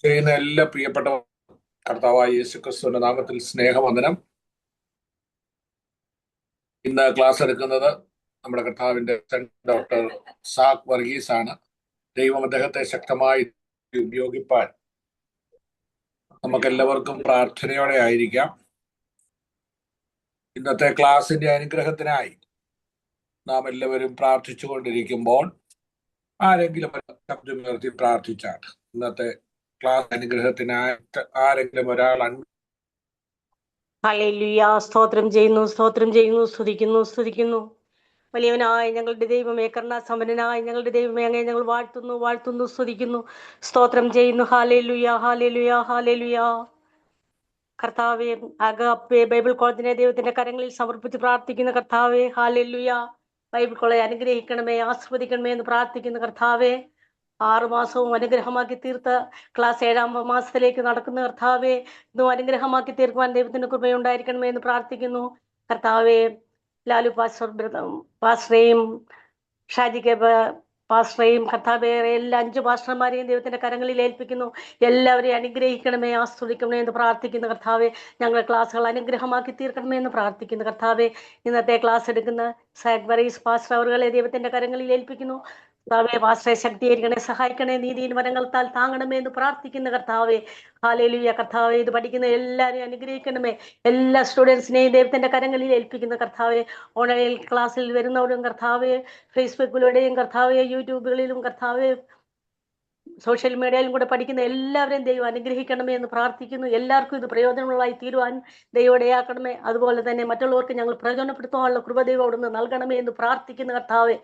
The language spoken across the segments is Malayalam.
ചെയ്യുന്ന എല്ലാ പ്രിയപ്പെട്ട കർത്താവായ യേശുക്രിസ്തുവിന്റെ നാമത്തിൽ സ്നേഹവന്ദനം. ഇന്ന് ക്ലാസ് എടുക്കുന്നത് നമ്മുടെ കർത്താവിന്റെ ഡോക്ടർ സാക് വർഗീസ് ആണ്. ദൈവം അദ്ദേഹത്തെ ശക്തമായി ഉപയോഗിപ്പാൻ നമുക്കെല്ലാവർക്കും പ്രാർത്ഥനയോടെ ആയിരിക്കാം. ഇന്നത്തെ ക്ലാസിന്റെ അനുഗ്രഹത്തിനായി നാം എല്ലാവരും പ്രാർത്ഥിച്ചു കൊണ്ടിരിക്കുമ്പോൾ ആരെങ്കിലും ശബ്ദമുയർത്തി പ്രാർത്ഥിച്ചാണ്. ഇന്നത്തെ ക്ലാസ് അനുഗ്രഹത്തിനായിട്ട് ആരെങ്കിലും ഒരാൾ ഹല്ലേലൂയ. സ്തോത്രം ചെയ്യുന്നു, സ്തോത്രം ചെയ്യുന്നു, സ്തുതിക്കുന്നു. വലിയവനായ ഞങ്ങളുടെ ദൈവമേ, കരുണാസമ്പന്നനായ ഞങ്ങളുടെ ദൈവമേ, അങ്ങേ ഞങ്ങൾ വാഴ്ത്തുന്നു, സ്തുതിക്കുന്നു, സ്തോത്രം ചെയ്യുന്നു. ഹല്ലേലൂയ. കർത്താവെ, ബൈബിൾ കോളേജിനെ ദൈവത്തിന്റെ കരങ്ങളിൽ സമർപ്പിച്ച് പ്രാർത്ഥിക്കുന്ന കർത്താവെ, ഹല്ലേലൂയ. ബൈബിൾ കോളേജ് അനുഗ്രഹിക്കണമേ, ആസ്വദിക്കണമേ എന്ന് പ്രാർത്ഥിക്കുന്ന കർത്താവെ, 6 മാസവും അനുഗ്രഹമാക്കി തീർത്ത ക്ലാസ് 7-ാം മാസത്തിലേക്ക് നടക്കുന്ന കർത്താവെ, ഇതും അനുഗ്രഹമാക്കി തീർക്കുവാൻ ദൈവത്തിന്റെ കൃപയുണ്ടായിരിക്കണമേ എന്ന് പ്രാർത്ഥിക്കുന്നു കർത്താവെ. ലാലു പാസ്റ്ററേയും ഷാജി കെ പാസ്റ്ററേയും കർത്താവെ, എല്ലാ 5 പാസ്റ്റർമാരെയും ദൈവത്തിന്റെ കരങ്ങളിൽ ഏൽപ്പിക്കുന്നു. എല്ലാവരെയും അനുഗ്രഹിക്കണമേ, ആസ്വദിക്കണമേ എന്ന് പ്രാർത്ഥിക്കുന്ന കർത്താവെ. ഞങ്ങളുടെ ക്ലാസ്സുകൾ അനുഗ്രഹമാക്കി തീർക്കണമേ എന്ന് പ്രാർത്ഥിക്കുന്നു കർത്താവെ. ഇന്നത്തെ ക്ലാസ് എടുക്കുന്ന സാക് വർഗീസ് പാസ്റ്റർ അവരുകളെ ദൈവത്തിന്റെ കരങ്ങളിൽ ഏൽപ്പിക്കുന്നു കർത്താവെ. പാസ്റ്ററെ ശക്തീകരിക്കണേ, സഹായിക്കണേ, നീതിயின் വരങ്ങൾത്താൽ താങ്ങണമേ എന്ന് പ്രാർത്ഥിക്കുന്ന കർത്താവെ. ഹല്ലേലൂയ. കർത്താവെ, ഇത് പഠിക്കുന്ന എല്ലാവരെയും അനുഗ്രഹിക്കണമേ. എല്ലാ സ്റ്റുഡൻസിനെയും ദൈവത്തിന്റെ കരങ്ങളിൽ ഏൽപ്പിക്കുന്ന കർത്താവെ. ഓൺലൈൻ ക്ലാസ്സിൽ വരുന്നവരും കർത്താവെ, ഫേസ്ബുക്കിലൂടെയും കർത്താവെ, യൂട്യൂബുകളിലും കർത്താവെ, സോഷ്യൽ മീഡിയയിലും കൂടെ പഠിക്കുന്ന എല്ലാവരെയും ദൈവം അനുഗ്രഹിക്കണമേ എന്ന് പ്രാർത്ഥിക്കുന്നു. എല്ലാവർക്കും ഇത് പ്രയോജനമുള്ളതായി തീരുവാൻ ദൈവം. അതുപോലെ തന്നെ മറ്റുള്ളവർക്ക് ഞങ്ങൾ പ്രയോജനപ്പെടുത്തുവാനുള്ള കൃപ ദൈവം അവിടുന്ന് നൽകണമേ എന്ന് പ്രാർത്ഥിക്കുന്ന കർത്താവെ.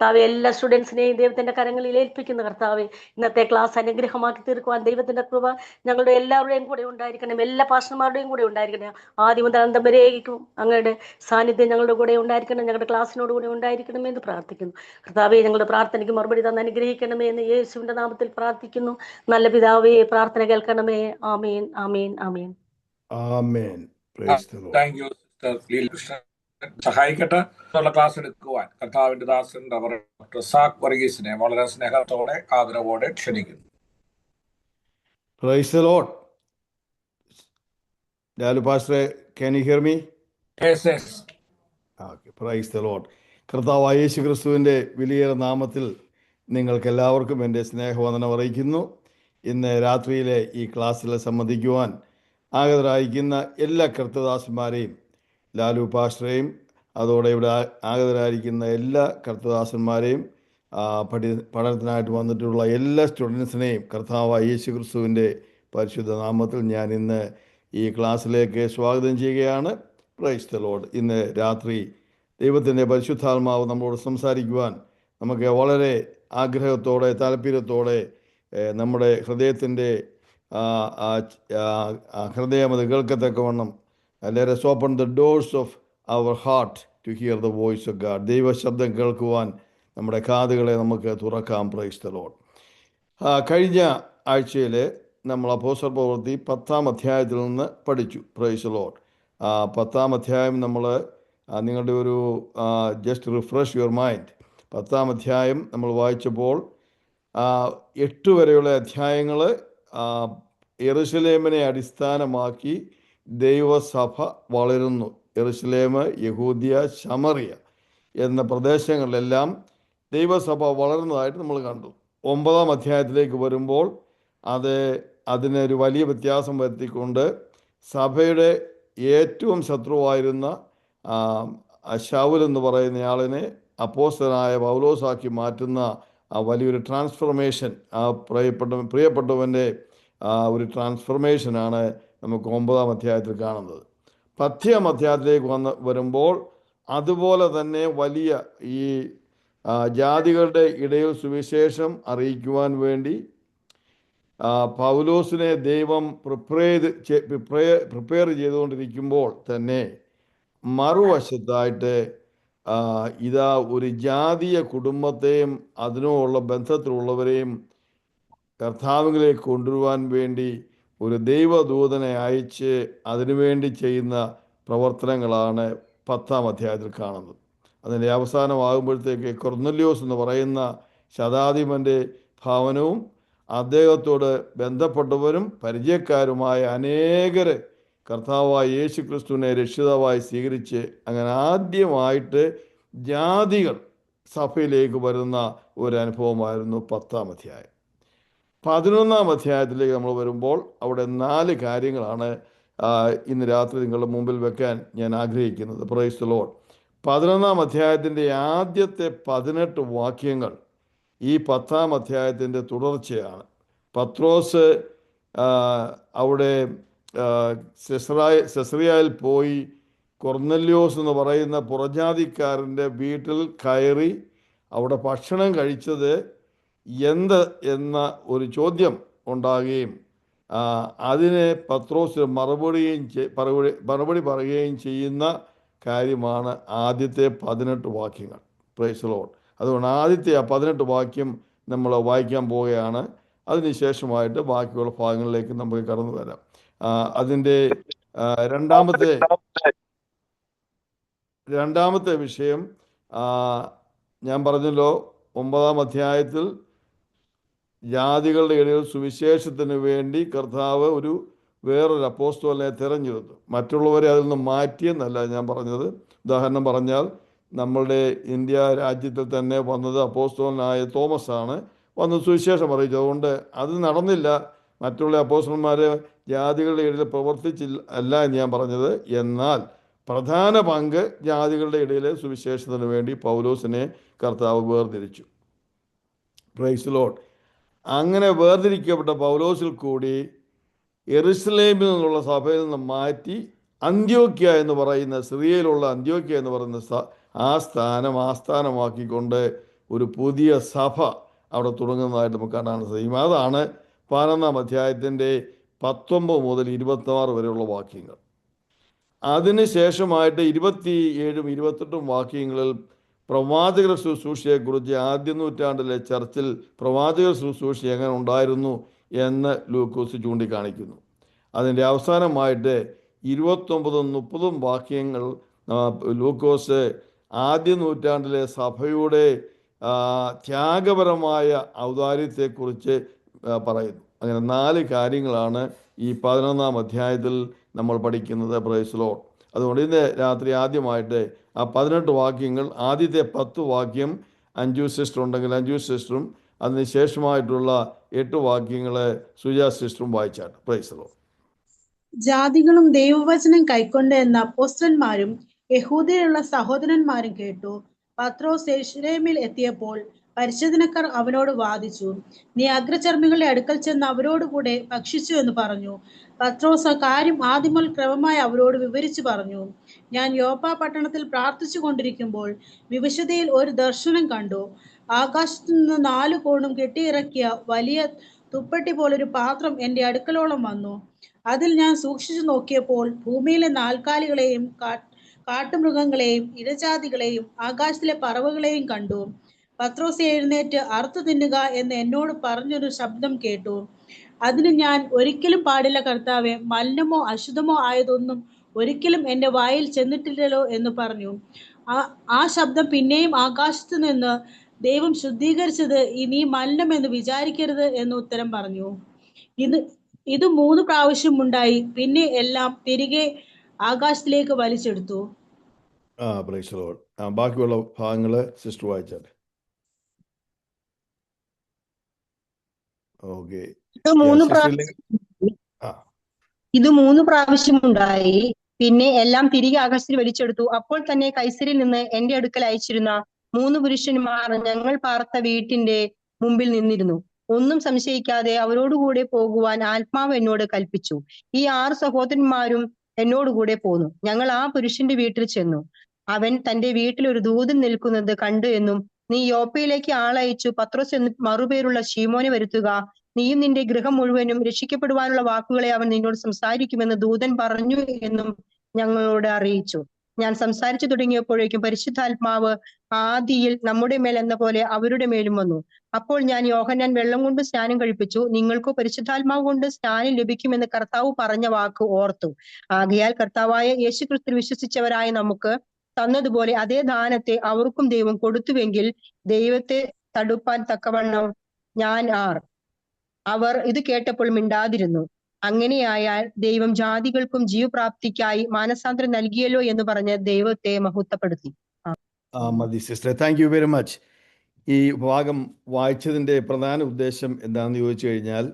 എല്ലാ സ്റ്റുഡൻസിനെയും ദൈവത്തിന്റെ കരങ്ങളിൽ ഏൽപ്പിക്കുന്ന കർത്താവെ. ഇന്നത്തെ ക്ലാസ് അനുഗ്രഹമാക്കി തീർക്കുവാൻ ദൈവത്തിന്റെ കൃപ ഞങ്ങളുടെ എല്ലാവരുടെയും കൂടെ ഉണ്ടായിരിക്കണം, എല്ലാ പാസ്റ്റർമാരുടെയും കൂടെ ഉണ്ടായിരിക്കണം. ആദ്യം മുതൽ അന്തം വരെയും അങ്ങയുടെ സാന്നിധ്യം ഞങ്ങളുടെ കൂടെ ഉണ്ടായിരിക്കണം, ഞങ്ങളുടെ ക്ലാസ്സിനോട് കൂടെ ഉണ്ടായിരിക്കണമേ എന്ന് പ്രാർത്ഥിക്കുന്നു കർത്താവെ. ഞങ്ങളുടെ പ്രാർത്ഥനയ്ക്ക് മറുപടി തന്ന് അനുഗ്രഹിക്കണമേ എന്ന് യേശുവിന്റെ നാമത്തിൽ പ്രാർത്ഥിക്കുന്നു. നല്ല പിതാവേ, പ്രാർത്ഥന കേൾക്കണമേ. Amen, amen, amen. Amen. Thank you sister. സഹായിക്കട്ടെ എന്നുള്ള ക്ലാസ് എടുക്കുവാൻ കർത്താവിന്റെ ദാസൻ ഡോക്ടർ സാക് വർഗീസിനെ വളരെ സ്നേഹത്തോടെ ആദരവോടെ ക്ഷണിക്കുന്നു. Praise the Lord. Dalu Pastor, can you hear me? Yes. Okay, praise the Lord. കർത്താവായ യേശു ക്രിസ്തുവിൻ്റെ വലിയ നാമത്തിൽ നിങ്ങൾക്ക് എല്ലാവർക്കും എൻ്റെ സ്നേഹവന്ദനം അറിയിക്കുന്നു. ഇന്ന് രാത്രിയിലെ ഈ ക്ലാസ്സിൽ സംബന്ധിക്കുവാൻ ആഗതരായിരിക്കുന്ന എല്ലാ കർത്തദാസന്മാരെയും, ലാലു പാസ്റ്ററേയും, അതോടെ ഇവിടെ ആഗതരായിരിക്കുന്ന എല്ലാ കർത്തദാസന്മാരെയും, പഠനത്തിനായിട്ട് വന്നിട്ടുള്ള എല്ലാ സ്റ്റുഡൻസിനെയും കർത്താവായ യേശു ക്രിസ്തുവിൻ്റെ പരിശുദ്ധ നാമത്തിൽ ഞാൻ ഇന്ന് ഈ ക്ലാസ്സിലേക്ക് സ്വാഗതം ചെയ്യുകയാണ്. Price the Lord. ഇന്ന് രാത്രി ദൈവത്തിൻ്റെ പരിശുദ്ധാത്മാവ് നമ്മളോട് സംസാരിക്കുവാൻ നമുക്ക് വളരെ ആഗ്രഹത്തോടെ, താല്പര്യത്തോടെ നമ്മുടെ ഹൃദയത്തിൻ്റെ ഹൃദയം അത് കേൾക്കത്തക്കവണ്ണം let us open the doors of our heart to hear the voice of God. ദൈവശബ്ദം കേൾക്കുവാൻ നമ്മുടെ കാതുകളെ നമുക്ക് തുറക്കാം. Price the Lord. കഴിഞ്ഞ ആഴ്ചയിൽ നമ്മൾ അപ്പോസ്തല പ്രവൃത്തി 10-ാം അധ്യായത്തിൽ നിന്ന് പഠിച്ചു. Price the Lord. 10-ാം അധ്യായം നമ്മൾ നിങ്ങളുടെ ഒരു ജസ്റ്റ് റിഫ്രഷ് യുവർ മൈൻഡ്. 10-ാം അധ്യായം നമ്മൾ വായിച്ചപ്പോൾ 8 വരെയുള്ള അധ്യായങ്ങൾ യെരുശലേമിനെ അടിസ്ഥാനമാക്കി ദൈവസഭ വളരുന്നു. യെരുശലേം, യഹൂദ്യ, ശമറിയ എന്ന പ്രദേശങ്ങളിലെല്ലാം ദൈവസഭ വളർന്നതായിട്ട് നമ്മൾ കണ്ടു. 9-ാം അധ്യായത്തിലേക്ക് വരുമ്പോൾ അതിനൊരു വലിയ വ്യത്യാസം വരുത്തിക്കൊണ്ട് സഭയുടെ ഏറ്റവും ശത്രുവായിരുന്ന ശൗൽ എന്ന് പറയുന്നയാളിനെ അപ്പോസ്തലനായ പൗലോസാക്കി മാറ്റുന്ന വലിയൊരു ട്രാൻസ്ഫർമേഷൻ, പ്രിയപ്പെട്ടവൻ്റെ ഒരു ട്രാൻസ്ഫർമേഷനാണ് നമുക്ക് 9-ാം അധ്യായത്തിൽ കാണുന്നത്. 10-ാം അധ്യായത്തിലേക്ക് വരുമ്പോൾ അതുപോലെ തന്നെ വലിയ ഈ ജാതികളുടെ ഇടയിൽ സുവിശേഷം അറിയിക്കുവാൻ വേണ്ടി പൗലോസിനെ ദൈവം പ്രിപ്പയർ ചെയ്തുകൊണ്ടിരിക്കുമ്പോൾ തന്നെ മറുവശത്തായിട്ട് ഇതാ ഒരു ജാതീയ കുടുംബത്തെയും അതിനോടുള്ള ബന്ധത്തിലുള്ളവരെയും കർത്താവിലേക്ക് കൊണ്ടുവരുവാൻ വേണ്ടി ഒരു ദൈവദൂതനെ അയച്ച് അതിനുവേണ്ടി ചെയ്യുന്ന പ്രവർത്തനങ്ങളാണ് 10-ാം അധ്യായത്തിൽ കാണുന്നത്. അതിൻ്റെ അവസാനമാകുമ്പോഴത്തേക്ക് കൊർന്നല്യോസ് എന്ന് പറയുന്ന ശതാധിപൻ്റെ ഭവനവും അദ്ദേഹത്തോട് ബന്ധപ്പെട്ടവരും പരിചയക്കാരുമായ അനേകര് കർത്താവായ യേശു ക്രിസ്തുവിനെ രക്ഷിതാവായി സ്വീകരിച്ച് അങ്ങനെ ആദ്യമായിട്ട് ജാതികൾ സഭയിലേക്ക് വരുന്ന ഒരു അനുഭവമായിരുന്നു 10-ാം അധ്യായം. 11-ാം അധ്യായത്തിലേക്ക് നമ്മൾ വരുമ്പോൾ അവിടെ 4 കാര്യങ്ങളാണ് ഇന്ന് രാത്രി നിങ്ങളുടെ മുമ്പിൽ വെക്കാൻ ഞാൻ ആഗ്രഹിക്കുന്നത്. Price the Lord. 11-ാം അധ്യായത്തിൻ്റെ ആദ്യത്തെ 18 വാക്യങ്ങൾ ഈ 10-ാം അധ്യായത്തിൻ്റെ തുടർച്ചയാണ്. പത്രോസ് അവിടെ സെസറിയയിൽ പോയി കൊർന്നല്യോസ് എന്ന് പറയുന്ന പുറജാതിക്കാരൻ്റെ വീട്ടിൽ കയറി അവിടെ ഭക്ഷണം കഴിച്ചത് എന്ത് എന്ന ഒരു ചോദ്യം ഉണ്ടാകുകയും അതിന് പത്രോസ് മറുപടി പറയുകയും ചെയ്യുന്ന കാര്യമാണ് ആദ്യത്തെ 18 വാക്യങ്ങൾ. Price the Lord. അതുകൊണ്ട് ആദ്യത്തെ 18 വാക്യം നമ്മൾ വായിക്കാൻ പോവുകയാണ്. അതിനുശേഷമായിട്ട് ബാക്കിയുള്ള ഭാഗങ്ങളിലേക്ക് നമുക്ക് കടന്നു വരാം. അതിൻ്റെ രണ്ടാമത്തെ വിഷയം ഞാൻ പറഞ്ഞല്ലോ, 9-ാം അധ്യായത്തിൽ ജാതികളുടെ ഇടയിൽ സുവിശേഷത്തിന് വേണ്ടി കർത്താവ് വേറൊരു അപ്പോസ്തലനെ തിരഞ്ഞെടുത്തു. മറ്റുള്ളവരെ അതിൽ നിന്ന് മാറ്റിയെന്നല്ല ഞാൻ പറഞ്ഞത്. ഉദാഹരണം പറഞ്ഞാൽ നമ്മളുടെ ഇന്ത്യ രാജ്യത്തിൽ തന്നെ വന്നത് അപ്പോസ്തലനായ തോമസ് ആണ് വന്ന് സുവിശേഷം അറിയിച്ചത്. അതുകൊണ്ട് അത് നടന്നില്ല. മറ്റുള്ള അപ്പോസ്തലന്മാരെ ജാതികളുടെ ഇടയിൽ പ്രവർത്തിച്ചില്ല അല്ല എന്ന് ഞാൻ പറഞ്ഞത്. എന്നാൽ പ്രധാന പങ്ക് ജാതികളുടെ ഇടയിലെ സുവിശേഷത്തിന് വേണ്ടി പൗലോസിനെ കർത്താവ് വേർതിരിച്ചു. Price the Lord. അങ്ങനെ വേർതിരിക്കപ്പെട്ട പൗലോസിൽ കൂടി യെരുശലേമിൽ നിന്നുള്ള സഭയിൽ നിന്ന് മാറ്റി അന്ത്യോക്യ എന്ന് പറയുന്ന സിറിയയിലുള്ള അന്ത്യോക്യ എന്ന് പറയുന്ന ആസ്ഥാനമാക്കിക്കൊണ്ട് ഒരു പുതിയ സഭ അവിടെ തുടങ്ങുന്നതായിട്ട് നമുക്ക് കാണാൻ സാധിക്കും. അതാണ് 11-ാം അധ്യായത്തിൻ്റെ 19 മുതൽ 26 വരെയുള്ള വാക്യങ്ങൾ. അതിനുശേഷമായിട്ട് 27-ഉം 28-ഉം വാക്യങ്ങളിൽ പ്രവാചക ശുശ്രൂഷയെക്കുറിച്ച് ആദ്യ നൂറ്റാണ്ടിലെ ചർച്ചിൽ പ്രവാചക ശുശ്രൂഷ എങ്ങനെ ഉണ്ടായിരുന്നു എന്ന് ലൂക്കോസ് ചൂണ്ടിക്കാണിക്കുന്നു. അതിൻ്റെ അവസാനമായിട്ട് 29-ഉം 30-ഉം വാക്യങ്ങൾ ലൂക്കോസ് ആദ്യ നൂറ്റാണ്ടിലെ സഭയുടെ ത്യാഗപരമായ ഔദാര്യത്തെക്കുറിച്ച് പറയുന്നു. അങ്ങനെ 4 കാര്യങ്ങളാണ് ഈ 11-ാം അധ്യായത്തിൽ നമ്മൾ പഠിക്കുന്നത്. Price the Lord. അതുകൊണ്ട് ഇന്ന് രാത്രി ആദ്യമായിട്ട് ആ 18 വാക്യങ്ങൾ, ആദ്യത്തെ 10 വാക്യം അഞ്ജു സിസ്റ്റർ ഉണ്ടെങ്കിൽ അഞ്ജു സിസ്റ്ററും അതിനുശേഷമായിട്ടുള്ള 8 വാക്യങ്ങൾ സുജാ സിസ്റ്ററും വായിച്ചാട്ട്. Price the Lord. ജാതികളും ദൈവവചനം കൈക്കൊണ്ട് എന്ന അപ്പോസ്തലന്മാരും യഹൂദയിലുള്ള സഹോദരന്മാരും കേട്ടു. പത്രോസ് യെരുശലേമിൽ എത്തിയപ്പോൾ പരിച്ഛേദനക്കാർ അവനോട് വാദിച്ചു, നീ അഗ്രചർമ്മികളുടെ അടുക്കൽ ചെന്ന് അവരോടുകൂടെ ഭക്ഷിച്ചു എന്ന് പറഞ്ഞു. പത്രോസ് ആ കാര്യം ആദ്യമൽ ക്രമമായി അവരോട് വിവരിച്ചു പറഞ്ഞു. ഞാൻ യോപ്പ പട്ടണത്തിൽ പ്രാർത്ഥിച്ചു കൊണ്ടിരിക്കുമ്പോൾ വിവശതയിൽ ഒരു ദർശനം കണ്ടു. ആകാശത്തു നിന്ന് 4 കോണും കെട്ടിയിറക്കിയ വലിയ തുപ്പട്ടി പോലൊരു പാത്രം എൻ്റെ അടുക്കലോളം വന്നു. അതിൽ ഞാൻ സൂക്ഷിച്ചു നോക്കിയപ്പോൾ ഭൂമിയിലെ 4 കാലികളെയും കാട്ടുമൃഗങ്ങളെയും ഇഴജാതികളെയും ആകാശത്തിലെ പറവകളെയും കണ്ടു. പത്രോസ് എഴുന്നേറ്റ് അറുത്തു തിന്നുക എന്ന് എന്നോട് പറഞ്ഞൊരു ശബ്ദം കേട്ടു. അതിന് ഞാൻ, ഒരിക്കലും പാടില്ല കർത്താവേ, മലിനമോ അശുദ്ധമോ ആയതൊന്നും ഒരിക്കലും എൻ്റെ വായിൽ ചെന്നിട്ടില്ലല്ലോ എന്ന് പറഞ്ഞു. ആ ശബ്ദം പിന്നെയും ആകാശത്തു നിന്ന്, ദൈവം ശുദ്ധീകരിച്ചത് നീ മലിനമെന്ന് വിചാരിക്കരുത് എന്ന് ഉത്തരം പറഞ്ഞു. ഇത് 3 പ്രാവശ്യം ഉണ്ടായി. പിന്നെ എല്ലാം തിരികെ ആകാശത്തിലേക്ക് വലിച്ചെടുത്തു. Price the Lord. ബാക്കിയുള്ള ഭാഗങ്ങള് സിസ്റ്റർ വായിച്ചാട്ടെ. ഓക്കെ. ഇത് 3 പ്രാവശ്യം ഉണ്ടായി. പിന്നെ എല്ലാം തിരികെ ആകാശത്തിൽ വലിച്ചെടുത്തു. അപ്പോൾ തന്നെ കൈസരിൽ നിന്ന് എന്റെ അടുക്കൽ അയച്ചിരുന്ന 3 പുരുഷന്മാർ ഞങ്ങൾ പാർത്ത വീട്ടിന്റെ മുമ്പിൽ നിന്നിരുന്നു. ഒന്നും സംശയിക്കാതെ അവരോടുകൂടെ പോകുവാൻ ആത്മാവ് എന്നോട് കൽപ്പിച്ചു. ഈ 6 സഹോദരന്മാരും എന്നോടുകൂടെ പോന്നു. ഞങ്ങൾ ആ പുരുഷന്റെ വീട്ടിൽ ചെന്നു. അവൻ തന്റെ വീട്ടിൽ ഒരു ദൂതൻ നിൽക്കുന്നത് കണ്ടു എന്നും, നീ യോപ്പയിലേക്ക് ആളയച്ചു പത്രോസ് എന്ന് മറുപേരുള്ള ശീമോനെ വരുത്തുക, നീയും നിന്റെ ഗൃഹം മുഴുവനും രക്ഷിക്കപ്പെടുവാനുള്ള വാക്കുകളെ അവൻ നിന്നോട് സംസാരിക്കുമെന്ന് ദൂതൻ പറഞ്ഞു എന്നും ഞങ്ങളോട് അറിയിച്ചു. ഞാൻ സംസാരിച്ചു തുടങ്ങിയപ്പോഴേക്കും പരിശുദ്ധാത്മാവ് ആദിയിൽ നമ്മുടെ മേൽ എന്ന പോലെ അവരുടെ മേലും വന്നു. അപ്പോൾ ഞാൻ, യോഹന്നാൻ വെള്ളം കൊണ്ട് സ്നാനം കഴിപ്പിച്ചു, നിങ്ങൾക്കോ പരിശുദ്ധാത്മാവ് കൊണ്ട് സ്നാനം ലഭിക്കുമെന്ന് കർത്താവ് പറഞ്ഞ വാക്ക് ഓർത്തു. ആകയാൽ കർത്താവായ യേശുക്രിസ്തുവിൽ വിശ്വസിച്ചവരായ നമുക്ക് തന്നതുപോലെ അതേ ദാനത്തെ അവർക്കും ദൈവം കൊടുത്തുവെങ്കിൽ ദൈവത്തെ തടുപ്പാൻ തക്കവണ്ണം ഞാൻ ആർ? അവർ ഇത് കേട്ടപ്പോൾ മിണ്ടാതിരുന്നു. അങ്ങനെയായാൽ ദൈവം ജാതികൾക്കും ജീവപ്രാപ്തിക്കായി മാനസാന്തരം നൽകിയല്ലോ എന്ന് പറഞ്ഞ് ദൈവത്തെ മഹത്വപ്പെടുത്തി. മതി sister, thank you very much. ഈ ഭാഗം വായിച്ചതിൻ്റെ പ്രധാന ഉദ്ദേശം എന്താണെന്ന് ചോദിച്ചു കഴിഞ്ഞാൽ,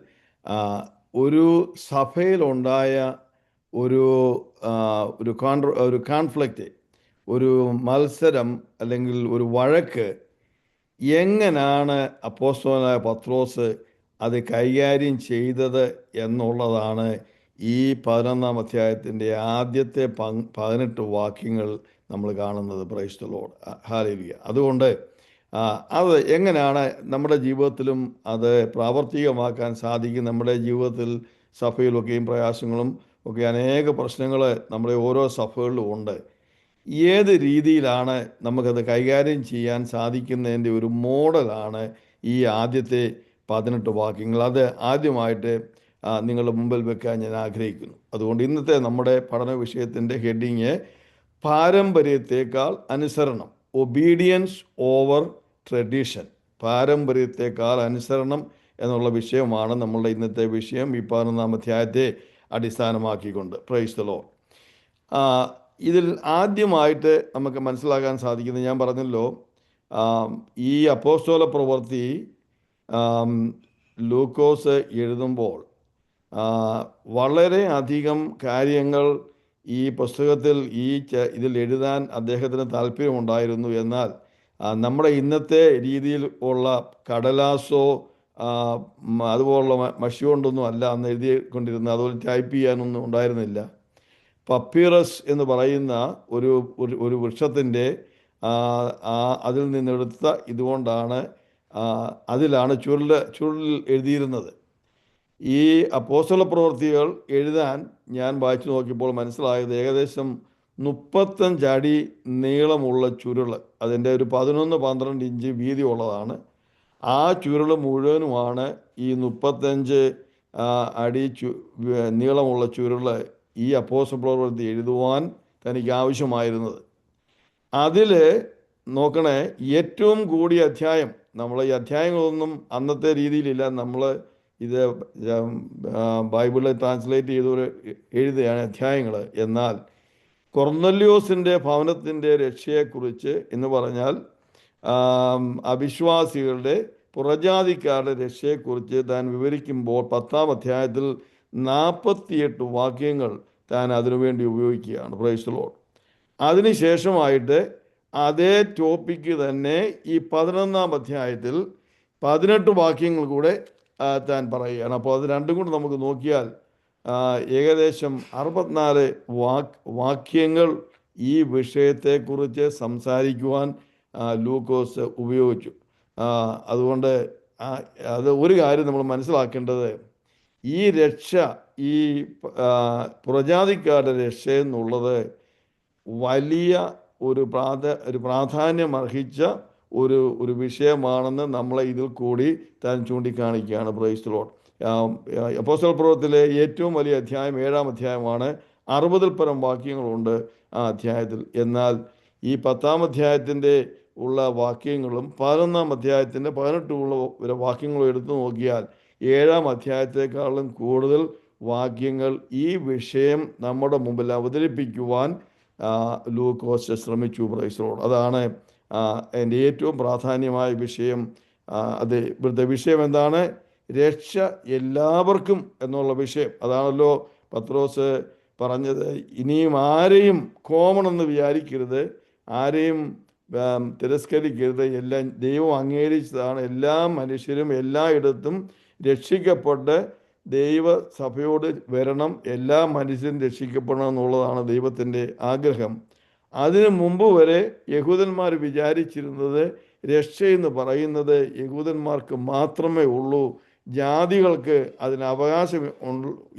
ഒരു സഭയിലുണ്ടായ ഒരു ഒരു കോൺഫ്ലിക്റ്റ്, ഒരു മത്സരം അല്ലെങ്കിൽ ഒരു വഴക്ക് എങ്ങനെയാണ് അപ്പോസ്തലനായ പത്രോസ് അത് കൈകാര്യം ചെയ്തത് എന്നുള്ളതാണ് ഈ 11-ാം അധ്യായത്തിൻ്റെ ആദ്യത്തെ 18 വാക്യങ്ങൾ നമ്മൾ കാണുന്നത്. Price the Lord, hallelujah. അതുകൊണ്ട് അത് എങ്ങനെയാണ് നമ്മുടെ ജീവിതത്തിലും അത് പ്രാവർത്തികമാക്കാൻ സാധിക്കും. നമ്മുടെ ജീവിതത്തിൽ സഭയിലൊക്കെയും പ്രയാസങ്ങളും ഒക്കെ അനേക പ്രശ്നങ്ങൾ നമ്മുടെ ഓരോ സഭകളിലും ഉണ്ട്. ഏത് രീതിയിലാണ് നമുക്കത് കൈകാര്യം ചെയ്യാൻ സാധിക്കുന്നതിൻ്റെ ഒരു മോഡലാണ് ഈ ആദ്യത്തെ 18 വാക്യങ്ങൾ. അത് ആദ്യമായിട്ട് നിങ്ങളുടെ മുമ്പിൽ വെക്കാൻ ഞാൻ ആഗ്രഹിക്കുന്നു. അതുകൊണ്ട് ഇന്നത്തെ നമ്മുടെ പഠന വിഷയത്തിൻ്റെ ഹെഡിങ് പാരമ്പര്യത്തേക്കാൾ അനുസരണം, ഒബീഡിയൻസ് ഓവർ ട്രഡീഷൻ. പാരമ്പര്യത്തേക്കാൾ അനുസരണം എന്നുള്ള വിഷയമാണ് നമ്മളുടെ ഇന്നത്തെ വിഷയം, ഈ 11-ാം അധ്യായത്തെ അടിസ്ഥാനമാക്കിക്കൊണ്ട്. Praise the Lord. ഇതിൽ ആദ്യമായിട്ട് നമുക്ക് മനസ്സിലാക്കാൻ സാധിക്കുന്നത്, ഞാൻ പറഞ്ഞല്ലോ, ഈ അപ്പോസ്തല പ്രവൃത്തി ലൂക്കോസ് എഴുതുമ്പോൾ വളരെ അധികം കാര്യങ്ങൾ ഈ പുസ്തകത്തിൽ ഇതിൽ എഴുതാൻ അദ്ദേഹത്തിന് താല്പര്യമുണ്ടായിരുന്നു. എന്നാൽ നമ്മുടെ ഇന്നത്തെ രീതിയിൽ ഉള്ള കടലാസോ അതുപോലുള്ള മഷി കൊണ്ടൊന്നും അല്ല അന്ന് എഴുതിക്കൊണ്ടിരുന്നത്. അതുപോലെ ടൈപ്പ് ചെയ്യാനൊന്നും ഉണ്ടായിരുന്നില്ല. പപ്പീറസ് എന്ന് പറയുന്ന ഒരു വൃക്ഷത്തിൻ്റെ അതിൽ നിന്നെടുത്ത ഇതുകൊണ്ടാണ് അതിലാണ് ചുരുളിൽ എഴുതിയിരുന്നത്. ഈ അപ്പോസ്തല പ്രവൃത്തികൾ എഴുതാൻ ഞാൻ വായിച്ചു നോക്കിയപ്പോൾ മനസ്സിലായത് ഏകദേശം 35 അടി നീളമുള്ള ചുരുൾ, അതിൻ്റെ ഒരു 11-12 ഇഞ്ച് വീതി ഉള്ളതാണ്. ആ ചുരുൾ മുഴുവനുമാണ് ഈ 35 അടി നീളമുള്ള ചുരുൾ ഈ അപ്പോസ്തല പ്രവൃത്തി എഴുതുവാൻ തനിക്ക് ആവശ്യമായിരുന്നത്. അതിൽ നോക്കണേ, ഏറ്റവും കൂടിയ അധ്യായം, നമ്മൾ ഈ അധ്യായങ്ങളൊന്നും അന്നത്തെ രീതിയിലില്ല, നമ്മൾ ഇത് ബൈബിളിൽ ട്രാൻസ്ലേറ്റ് ചെയ്തവർ എഴുതുകയാണ് അധ്യായങ്ങൾ. എന്നാൽ കൊർന്നല്യോസിൻ്റെ ഭവനത്തിൻ്റെ രക്ഷയെക്കുറിച്ച് എന്ന് പറഞ്ഞാൽ അവിശ്വാസികളുടെ പുറജാതിക്കാരുടെ രക്ഷയെക്കുറിച്ച് താൻ വിവരിക്കുമ്പോൾ 10-ാം അധ്യായത്തിൽ 48 വാക്യങ്ങൾ താൻ അതിനുവേണ്ടി ഉപയോഗിക്കുകയാണ്. Price the Lord. അതിനുശേഷമായിട്ട് അതേ ടോപ്പിക്ക് തന്നെ ഈ 11-ാം അധ്യായത്തിൽ 18 വാക്യങ്ങൾ കൂടെ താൻ പറയുകയാണ്. അപ്പോൾ അത് രണ്ടും കൂടെ നമുക്ക് നോക്കിയാൽ ഏകദേശം 64 വാക്യങ്ങൾ ഈ വിഷയത്തെക്കുറിച്ച് സംസാരിക്കുവാൻ ലൂക്കോസ് ഉപയോഗിച്ചു. അതുകൊണ്ട് അത് ഒരു കാര്യം നമ്മൾ മനസ്സിലാക്കേണ്ടത്, ഈ രക്ഷ, ഈ പുറജാതിക്കാരുടെ രക്ഷ എന്നുള്ളത് വലിയ ഒരു പ്രാധാന്യം അർഹിച്ച ഒരു വിഷയമാണെന്ന് നമ്മളെ ഇതിൽ കൂടി താൻ ചൂണ്ടിക്കാണിക്കുകയാണ്. Price the Lord. അപ്പോസ്തല പ്രവൃത്തിയിലെ ഏറ്റവും വലിയ അധ്യായം 7-ാം അധ്യായമാണ്. 60-ൽ പരം വാക്യങ്ങളുണ്ട് ആ അധ്യായത്തിൽ. എന്നാൽ ഈ 10-ാം അധ്യായത്തിൻ്റെ ഉള്ള വാക്യങ്ങളും 11-ാം അധ്യായത്തിൻ്റെ 18 ഉള്ള വാക്യങ്ങളും എടുത്തു നോക്കിയാൽ 7-ാം അധ്യായത്തെക്കാളും കൂടുതൽ വാക്യങ്ങൾ ഈ വിഷയം നമ്മുടെ മുമ്പിൽ അവതരിപ്പിക്കുവാൻ ലൂക്കോസ് ശ്രമിച്ചു. Price the Lord. അതാണ് എൻ്റെ ഏറ്റവും പ്രാധാന്യമായ വിഷയം. അത് ഇവിടുത്തെ വിഷയം എന്താണ്? രക്ഷ എല്ലാവർക്കും എന്നുള്ള വിഷയം. അതാണല്ലോ പത്രോസ് പറഞ്ഞത്. ഇനിയും ആരെയും കോമൺ എന്ന് വിചാരിക്കരുത്, ആരെയും തിരസ്കരിക്കരുത്. എല്ലാം ദൈവം അംഗീകരിച്ചതാണ്. എല്ലാ മനുഷ്യരും എല്ലായിടത്തും രക്ഷിക്കപ്പെട്ട് ദൈവസഭയോട് വരണം. എല്ലാ മനുഷ്യരും രക്ഷിക്കപ്പെടണം എന്നുള്ളതാണ് ദൈവത്തിൻ്റെ ആഗ്രഹം. അതിനു മുമ്പ് വരെ യഹൂദന്മാർ വിചാരിച്ചിരുന്നത് രക്ഷയെന്ന് പറയുന്നത് യഹൂദന്മാർക്ക് മാത്രമേ ഉള്ളൂ, ജാതികൾക്ക് അതിന് അവകാശം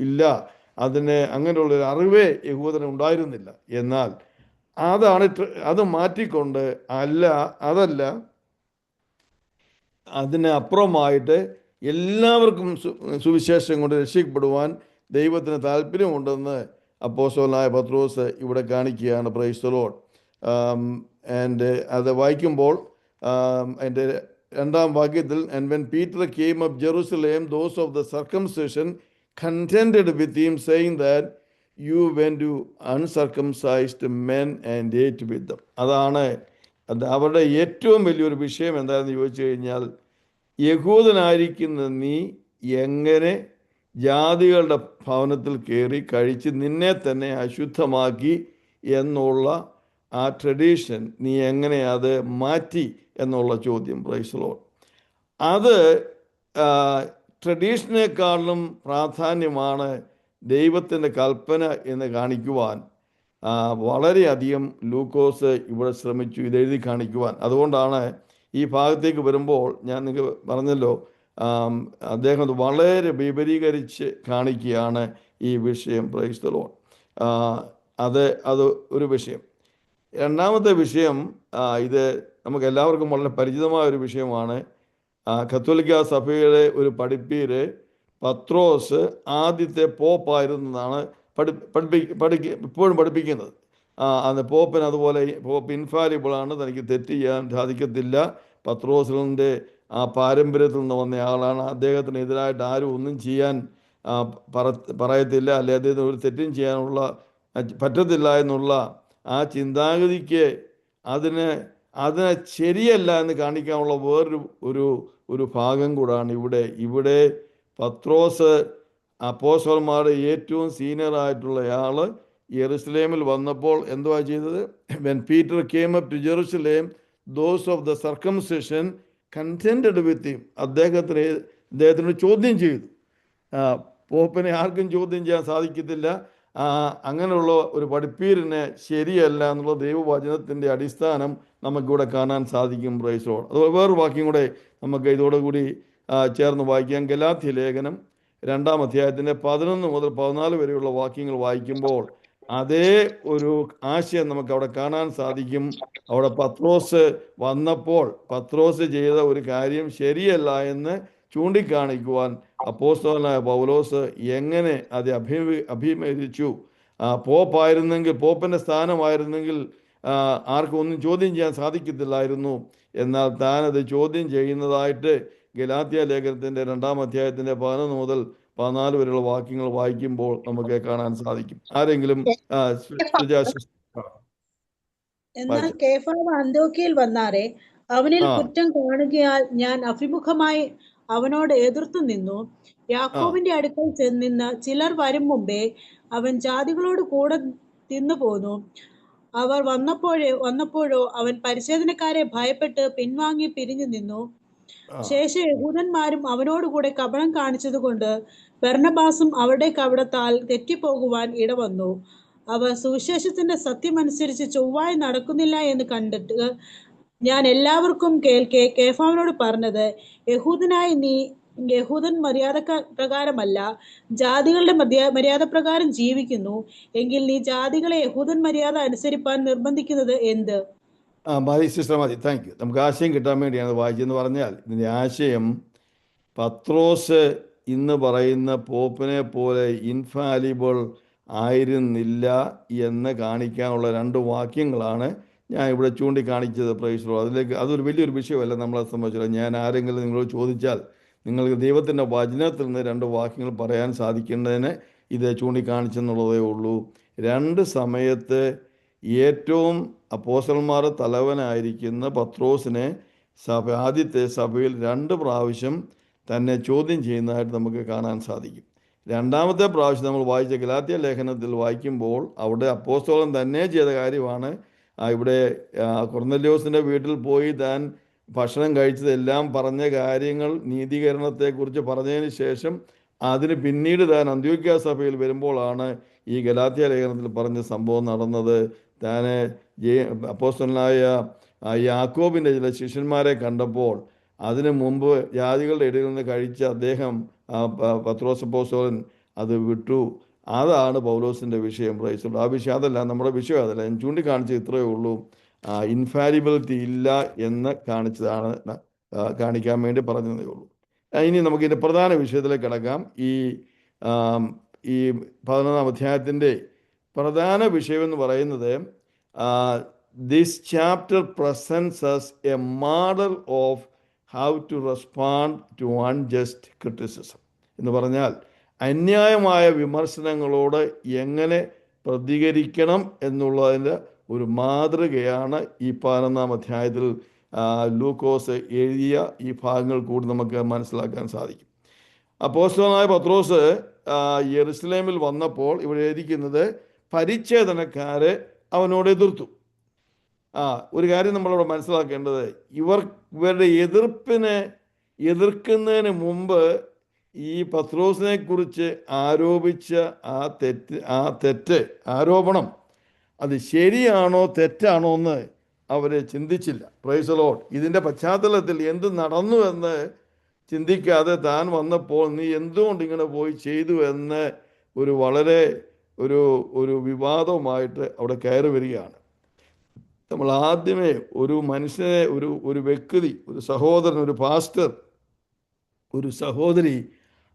ഇല്ല, അതിന് അങ്ങനെയുള്ളൊരു അറിവേ യഹൂദന് ഉണ്ടായിരുന്നില്ല. എന്നാൽ അത് മാറ്റിക്കൊണ്ട് അതല്ല അതിന് അപ്പുറമായിട്ട് എല്ലാവർക്കും സുവിശേഷം കൊണ്ട് രക്ഷിക്കപ്പെടുവാൻ ദൈവത്തിന് താല്പര്യമുണ്ടെന്ന് അപ്പോസ്തലനായ പത്രോസ് ഇവിടെ കാണിക്കുകയാണ്. Price the Lord. അത് വായിക്കുമ്പോൾ അതിൻ്റെ രണ്ടാം വാക്യത്തിൽ, and when Peter came up Jerusalem, those of the circumcision contended with him, saying that you went to uncircumcised men and ate with them. അതാണ് അവരുടെ ഏറ്റവും വലിയൊരു വിഷയം എന്താണെന്ന് ചോദിച്ചു കഴിഞ്ഞാൽ, യഹൂദനായിരിക്കുന്ന നീ എങ്ങനെ ജാതികളുടെ ഭവനത്തിൽ കയറി കഴിച്ച് നിന്നെ തന്നെ അശുദ്ധമാക്കി എന്നുള്ള ആ ട്രഡീഷൻ നീ എങ്ങനെ അത് മാറ്റി എന്നുള്ള ചോദ്യം. Price the Lord. അത് ട്രഡീഷനേക്കാളും പ്രാധാന്യമാണ് ദൈവത്തിൻ്റെ കൽപ്പന എന്ന് കാണിക്കുവാൻ വളരെയധികം ലൂക്കോസ് ഇവിടെ ശ്രമിച്ചു ഇതെഴുതി കാണിക്കുവാൻ. അതുകൊണ്ടാണ് ഈ ഭാഗത്തേക്ക് വരുമ്പോൾ ഞാൻ നിങ്ങൾക്ക് പറഞ്ഞല്ലോ, അദ്ദേഹം അത് വളരെ വിപരീകരിച്ച് കാണിക്കുകയാണ് ഈ വിഷയം. Price the Lord. അത് ഒരു വിഷയം. രണ്ടാമത്തെ വിഷയം, ഇത് നമുക്ക് എല്ലാവർക്കും വളരെ പരിചിതമായ ഒരു വിഷയമാണ്. കത്തോലിക്ക സഭയുടെ ഒരു പഠിപ്പീര് പത്രോസ് ആദ്യത്തെ പോപ്പായിരുന്നെന്നാണ് ഇപ്പോഴും പഠിപ്പിക്കുന്നത്. അന്ന് പോപ്പിന് അതുപോലെ പോപ്പ് ഇൻഫാലിബിളാണ്, തനിക്ക് തെറ്റ് ചെയ്യാൻ സാധിക്കത്തില്ല, പത്രോസിൻ്റെ ആ പാരമ്പര്യത്തിൽ നിന്ന് വന്ന ആളാണ്, അദ്ദേഹത്തിനെതിരായിട്ട് ആരും ഒന്നും ചെയ്യാൻ പറയത്തില്ല, അല്ലെ അദ്ദേഹത്തിന് ഒരു തെറ്റും ചെയ്യാനുള്ള പറ്റത്തില്ല എന്നുള്ള ആ ചിന്താഗതിക്ക് അതിനെ ശരിയല്ല എന്ന് കാണിക്കാനുള്ള വേറൊരു ഭാഗം കൂടാണ് ഇവിടെ പത്രോസ് അപ്പോസ്തലന്മാരുടെ ഏറ്റവും സീനിയറായിട്ടുള്ളയാൾ യെരുസലേമിൽ വന്നപ്പോൾ എന്തുവാ ചെയ്തത്? when Peter came up to Jerusalem, those of the circumcision contended with him. അദ്ദേഹത്തിന് ചോദ്യം ചെയ്തു. പോപ്പിനെ ആർക്കും ചോദ്യം ചെയ്യാൻ സാധിക്കത്തില്ല. അങ്ങനെയുള്ള ഒരു പഠിപ്പീരിനെ ശരിയല്ല എന്നുള്ള ദൈവവചനത്തിൻ്റെ അടിസ്ഥാനം നമുക്കിവിടെ കാണാൻ സാധിക്കും. Price the Lord. അതുപോലെ വേറൊരു വാക്യം കൂടെ നമുക്ക് ഇതോടുകൂടി ചേർന്ന് വായിക്കാം. ഗലാത്യ ലേഖനം 2-ാം അധ്യായത്തിൻ്റെ 11 മുതൽ 14 വരെയുള്ള വാക്യങ്ങൾ വായിക്കുമ്പോൾ അതേ ഒരു ആശയം നമുക്ക് അവിടെ കാണാൻ സാധിക്കും. അവിടെ പത്രോസ് വന്നപ്പോൾ പത്രോസ് ചെയ്ത ഒരു കാര്യം ശരിയല്ല എന്ന് ചൂണ്ടിക്കാണിക്കുവാൻ അപ്പോസ്തലനായ പൗലോസ് എങ്ങനെ അത് അഭിമുഖീകരിച്ചു. പോപ്പായിരുന്നെങ്കിൽ, പോപ്പിൻ്റെ സ്ഥാനമായിരുന്നെങ്കിൽ ആർക്കും ഒന്നും ചോദ്യം ചെയ്യാൻ സാധിക്കത്തില്ലായിരുന്നു. എന്നാൽ താനത് ചോദ്യം ചെയ്യുന്നതായിട്ട് ഗലാത്യ ലേഖനത്തിൻ്റെ 2-ാം അധ്യായത്തിൻ്റെ 11 മുതൽ 14 വരെയുള്ള വാക്യങ്ങൾ വായിക്കുമ്പോൾ നമുക്ക് കാണാൻ സാധിക്കും. ആരെങ്കിലും എന്നാൽ കേഫാവ് അന്ത്യോക്യയിൽ വന്നാറെ അവനിൽ കുറ്റം കാണുകയാൽ ഞാൻ അഭിമുഖമായി അവനോട് എതിർത്തു നിന്നു. യാക്കോബിന്റെ അടുക്കൽ ചെന്നിന്ന് ചിലർ വരും മുമ്പേ അവൻ ജാതികളോട് കൂടെ തിന്നു പോന്നു. അവർ വന്നപ്പോഴോ അവൻ പരിച്ഛേദനക്കാരെ ഭയപ്പെട്ട് പിൻവാങ്ങി പിരിഞ്ഞു നിന്നു. ശേഷം യഹൂദന്മാരും അവനോടുകൂടെ കപടം കാണിച്ചതുകൊണ്ട് ബർന്നബാസും അവരുടെ കപടത്താൽ തെറ്റിപ്പോകുവാൻ ഇടവന്നു. അവർ സുവിശേഷത്തിന്റെ സത്യമനുസരിച്ച് ചൊവ്വായി നടക്കുന്നില്ല എന്ന് കണ്ടിട്ട് ഞാൻ എല്ലാവർക്കും കേൾക്കെ കേഫാവിനോട് പറഞ്ഞത്, യഹൂദനായി നീ യഹൂദൻ മര്യാദ പ്രകാരമല്ല ജാതികളുടെ മര്യാദ പ്രകാരം ജീവിക്കുന്നു എങ്കിൽ നീ ജാതികളെ യഹൂദൻ മര്യാദ അനുസരിപ്പാൻ നിർബന്ധിക്കുന്നത് എന്ത്? മതി. Thank you. നമുക്ക് ആശയം കിട്ടാൻ വേണ്ടിയാണ് വായിച്ചെന്ന് പറഞ്ഞാൽ, ഇതിൻ്റെ ആശയം പത്രോസ് ഇന്ന് പറയുന്ന പോപ്പിനെ പോലെ ഇൻഫാലിബിൾ ആയിരുന്നില്ല എന്ന് കാണിക്കാനുള്ള 2 വാക്യങ്ങളാണ് ഞാൻ ഇവിടെ ചൂണ്ടിക്കാണിച്ചത്. Price the Lord. അതിലേക്ക് അതൊരു വലിയൊരു വിഷയമല്ല നമ്മളെ സംബന്ധിച്ചിടത്തോളം. ഞാൻ ആരെങ്കിലും നിങ്ങളോട് ചോദിച്ചാൽ നിങ്ങൾക്ക് ദൈവത്തിൻ്റെ വചനത്തിൽ നിന്ന് 2 വാക്യങ്ങൾ പറയാൻ സാധിക്കേണ്ടതിന് ഇത് ചൂണ്ടിക്കാണിച്ചെന്നുള്ളതേ ഉള്ളൂ. 2 സമയത്ത് ഏറ്റവും അപ്പോസ്തലന്മാർ തലവനായിരിക്കുന്ന പത്രോസിനെ ആദ്യത്തെ സഭയിൽ 2 പ്രാവശ്യം തന്നെ ചോദ്യം ചെയ്യുന്നതായിട്ട് നമുക്ക് കാണാൻ സാധിക്കും. 2-ാമത്തെ പ്രാവശ്യം നമ്മൾ വായിച്ച ഗലാത്യ ലേഖനത്തിൽ വായിക്കുമ്പോൾ അവിടെ അപ്പോസ്തലൻ തന്നെ ചെയ്ത കാര്യമാണ്. ഇവിടെ കൊർന്നല്യോസിൻ്റെ വീട്ടിൽ പോയി താൻ ഭക്ഷണം കഴിച്ചതെല്ലാം പറഞ്ഞ കാര്യങ്ങൾ നീതീകരണത്തെക്കുറിച്ച് പറഞ്ഞതിന് ശേഷം അതിന് പിന്നീട് താൻ അന്ത്യോക്യ സഭയിൽ വരുമ്പോഴാണ് ഈ ഗലാത്യ ലേഖനത്തിൽ പറഞ്ഞ സംഭവം നടന്നത്. താൻ അപ്പോസ്തലനായ യാക്കോബിൻ്റെ ചില ശിഷ്യന്മാരെ കണ്ടപ്പോൾ അതിനു മുമ്പ് ജാതികളുടെ ഇടയിൽ നിന്ന് കഴിച്ച അദ്ദേഹം പത്രോസ് അപ്പോസ്തലൻ അത് വിട്ടു. അതാണ് പൗലോസിൻ്റെ വിഷയം. Price the Lord. ആ വിഷയം അതല്ല, നമ്മുടെ വിഷയം അതല്ല. ഞാൻ ചൂണ്ടിക്കാണിച്ചത് ഇത്രയേ ഉള്ളൂ. ഇൻഫാലിബിലിറ്റി ഇല്ല എന്ന് കാണിക്കാൻ വേണ്ടി പറഞ്ഞതേ ഉള്ളൂ. ഇനി നമുക്കിതിൻ്റെ പ്രധാന വിഷയത്തിലേക്ക് കിടക്കാം. ഈ 11-ാം അധ്യായത്തിൻ്റെ പ്രധാന വിഷയമെന്ന് പറയുന്നത്, this chapter presents us a model of how to respond to unjust criticism. എന്ന് പറഞ്ഞാൽ അന്യായമായ വിമർശനങ്ങളോട് എങ്ങനെ പ്രതികരിക്കണം എന്നുള്ളതിൻ്റെ ഒരു മാതൃകയാണ് ഈ 11-ാം അധ്യായത്തിൽ ലൂക്കോസ് എഴുതിയ ഈ ഭാഗങ്ങൾ കൂടി നമുക്ക് മനസ്സിലാക്കാൻ സാധിക്കും. അപ്പോസ്തലനായ പത്രോസ് യെരുശലേമിൽ വന്നപ്പോൾ ഇവിടെ എഴുതിക്കുന്നത് പരിച്ഛേദനക്കാരെ അവനോട് എതിർത്തു. ഒരു കാര്യം നമ്മളിവിടെ മനസ്സിലാക്കേണ്ടത്, ഇവരുടെ എതിർക്കുന്നതിന് മുമ്പ് ഈ പത്രോസിനെ കുറിച്ച് ആരോപിച്ച തെറ്റ് ആരോപണം അത് ശരിയാണോ തെറ്റാണോ എന്ന് അവർ ചിന്തിച്ചില്ല. Praise the Lord. ഇതിൻ്റെ പശ്ചാത്തലത്തിൽ എന്ത് നടന്നു എന്ന് ചിന്തിക്കാതെ താൻ വന്നപ്പോൾ നീ എന്തുകൊണ്ട് ഇങ്ങനെ പോയി ചെയ്തു എന്ന് വളരെ ഒരു വിവാദവുമായിട്ട് അവിടെ കയറി വരികയാണ്. നമ്മൾ ആദ്യമേ ഒരു മനുഷ്യനെ ഒരു വ്യക്തി, ഒരു സഹോദരൻ, ഒരു പാസ്റ്റർ, ഒരു സഹോദരി,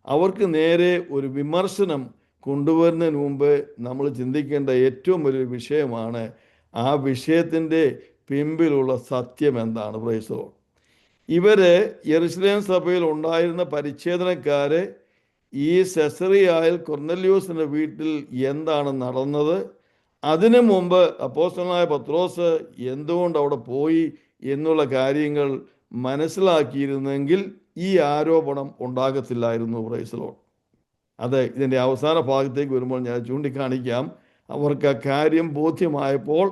അവർക്ക് നേരെ ഒരു വിമർശനം കൊണ്ടുവരുന്നതിന് മുമ്പ് നമ്മൾ ചിന്തിക്കേണ്ട ഏറ്റവും വലിയൊരു വിഷയമാണ് ആ വിഷയത്തിൻ്റെ പിമ്പിലുള്ള സത്യം എന്താണ്. Price the Lord. ഇവര് യെരുശലേം സഭയിൽ ഉണ്ടായിരുന്ന പരിച്ഛേദനക്കാരെ ഈ സെസറിയായിൽ കൊർന്നല്യോസിൻ്റെ വീട്ടിൽ എന്താണ് നടന്നത്, അതിനു മുമ്പ് അപ്പോസ്തലനായ പത്രോസ് എന്തുകൊണ്ട് അവിടെ പോയി എന്നുള്ള കാര്യങ്ങൾ മനസ്സിലാക്കിയിരുന്നെങ്കിൽ ഈ ആരോപണം ഉണ്ടാകത്തില്ലായിരുന്നു. Price the Lord. അത് ഇതിൻ്റെ അവസാന ഭാഗത്തേക്ക് വരുമ്പോൾ ഞാൻ ചൂണ്ടിക്കാണിക്കാം. അവർക്ക് ആ കാര്യം ബോധ്യമായപ്പോൾ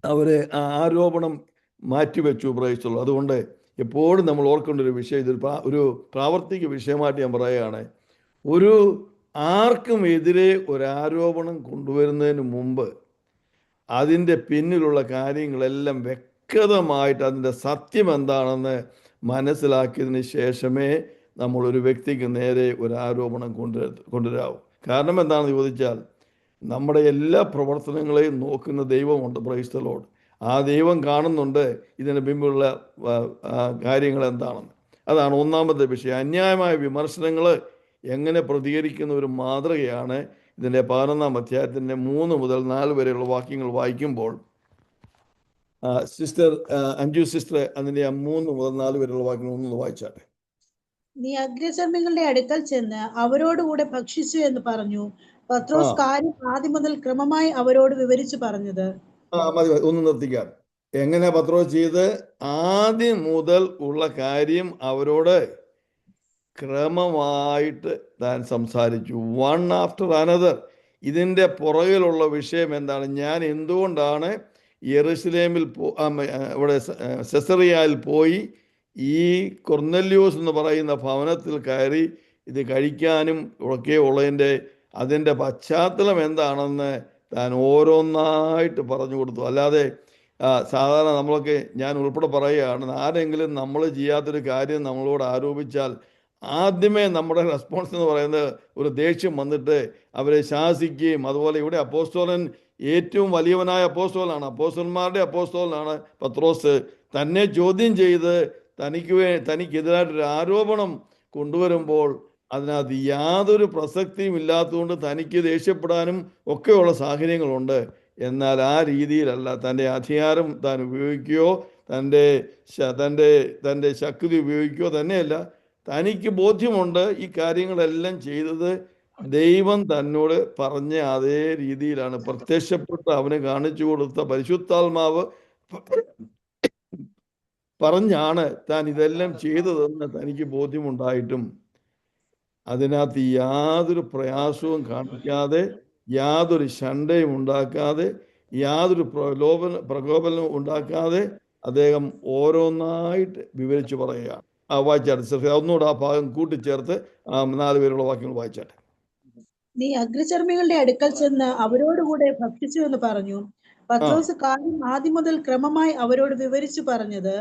അവര് ആ ആരോപണം മാറ്റിവെച്ചു. Price the Lord. അതുകൊണ്ട് എപ്പോഴും നമ്മൾ ഓർക്കേണ്ട ഒരു വിഷയം, ഒരു പ്രാവർത്തിക വിഷയമായിട്ട് ഞാൻ പറയുകയാണ്. ആർക്കും എതിരെ ഒരാരോപണം കൊണ്ടുവരുന്നതിന് മുമ്പ് അതിൻ്റെ പിന്നിലുള്ള കാര്യങ്ങളെല്ലാം വ്യക്തമായിട്ട് അതിൻ്റെ സത്യം എന്താണെന്ന് മനസ്സിലാക്കിയതിന് ശേഷമേ നമ്മളൊരു വ്യക്തിക്ക് നേരെ ഒരു ആരോപണം കൊണ്ടുവരാവൂ. കാരണം എന്താണെന്ന് ചോദിച്ചാൽ നമ്മുടെ എല്ലാ പ്രവർത്തനങ്ങളെയും നോക്കുന്ന ദൈവമുണ്ട്. Price the Lord. ആ ദൈവം കാണുന്നുണ്ട് ഇതിന് പിമ്പിലുള്ള കാര്യങ്ങൾ എന്താണെന്ന്. അതാണ് ഒന്നാമത്തെ വിഷയം. അന്യായമായ വിമർശനങ്ങൾ എങ്ങനെ പ്രതികരിക്കുന്ന ഒരു മാതൃകയാണ് ഇതിൻ്റെ 11-ാം അധ്യായത്തിൻ്റെ 3 മുതൽ 4 വരെയുള്ള വാക്യങ്ങൾ വായിക്കുമ്പോൾ സിസ്റ്റർ അഞ്ജു സിസ്റ്റർ അതിൻ്റെ 3 മുതൽ 4 വരെയുള്ള വാക്യങ്ങൾ ഒന്ന് വായിച്ചാട്ടെ. നീ അഗ്രചർമ്മികളുടെ അടുക്കൽ ചെന്ന് അവരോടുകൂടെ ഭക്ഷിച്ചു എന്ന് പറഞ്ഞു. പത്രോസ് കാര്യം ആദ്യം മുതൽ ക്രമമായി അവരോട് വിവരിച്ചു പറഞ്ഞത്. മതി ഒന്ന് നിർത്തിക്കാം. എങ്ങനെ പത്രോസ് ചെയ്ത് ആദ്യം മുതൽ ഉള്ള കാര്യം അവരോട് ക്രമമായിട്ട് താൻ സംസാരിച്ചു. One after another. ഇതിൻ്റെ പുറകിലുള്ള വിഷയം എന്താണ്? ഞാൻ എന്തുകൊണ്ടാണ് യെരുശലേമിൽ ഇവിടെ സെസറിയയിൽ പോയി ഈ കൊർന്നല്യോസ് എന്ന് പറയുന്ന ഭവനത്തിൽ കയറി ഇത് കഴിക്കാനും ഒക്കെ ഉള്ളതിൻ്റെ അതിൻ്റെ പശ്ചാത്തലം എന്താണെന്ന് താൻ ഓരോന്നായിട്ട് പറഞ്ഞു കൊടുത്തു. അല്ലാതെ സാധാരണ നമ്മളൊക്കെ ഞാൻ ഉൾപ്പെടെ പറയുകയാണ്, ആരെങ്കിലും നമ്മൾ ചെയ്യാത്തൊരു കാര്യം നമ്മളോട് ആരോപിച്ചാൽ ആദ്യമേ നമ്മുടെ റെസ്പോൺസ് എന്ന് പറയുന്നത് ഒരു ദേഷ്യം വന്നിട്ട് അവരെ ശാസിക്കുകയും, അതുപോലെ ഇവിടെ അപ്പോസ്തലൻ ഏറ്റവും വലിയവനായ അപ്പോസ്തലനാണ്, അപ്പോസ്തലന്മാരുടെ അപ്പോസ്തലനാണ് പത്രോസ്, തന്നെ ചോദ്യം ചെയ്ത് തനിക്കെതിരായിട്ടൊരു ആരോപണം കൊണ്ടുവരുമ്പോൾ അതിനകത്ത് യാതൊരു പ്രസക്തിയും ഇല്ലാത്തതുകൊണ്ട് തനിക്ക് ദേഷ്യപ്പെടാനും ഒക്കെയുള്ള സാഹചര്യങ്ങളുണ്ട്. എന്നാൽ ആ രീതിയിലല്ല. തൻ്റെ അധികാരം താൻ ഉപയോഗിക്കുകയോ തൻ്റെ ശക്തി ഉപയോഗിക്കുകയോ തന്നെയല്ല, തനിക്ക് ബോധ്യമുണ്ട് ഈ കാര്യങ്ങളെല്ലാം ചെയ്തത് ദൈവം തന്നോട് പറഞ്ഞ അതേ രീതിയിലാണ്. പ്രത്യക്ഷപ്പെട്ട് അവന് കാണിച്ചു കൊടുത്ത പരിശുദ്ധാത്മാവ് പറഞ്ഞാണ് താൻ ഇതെല്ലാം ചെയ്തതെന്ന് തനിക്ക് ബോധ്യമുണ്ടായിട്ടും അതിനകത്ത് യാതൊരു പ്രയാസവും കാണിക്കാതെ, യാതൊരു ശണ്ടയും ഉണ്ടാക്കാതെ, യാതൊരു പ്രകോപനവും ഉണ്ടാക്കാതെ അദ്ദേഹം ഓരോന്നായിട്ട് വിവരിച്ചു പറയുകയാണ്. വായിച്ചാട്ടെ ഒന്നുകൂടെ ആ ഭാഗം കൂട്ടിച്ചേർത്ത് 4 പേരുള്ള വാക്യങ്ങൾ വായിച്ചാട്ടെ. നീ അഗ്രചർമ്മികളുടെ അടുക്കൽ ചെന്ന് അവരോടുകൂടെ ഭക്ഷിച്ചു എന്ന് പറഞ്ഞു. പത്രോസ് കാര്യം ആദ്യം മുതൽ ക്രമമായി അവരോട് വിവരിച്ചു പറഞ്ഞത്.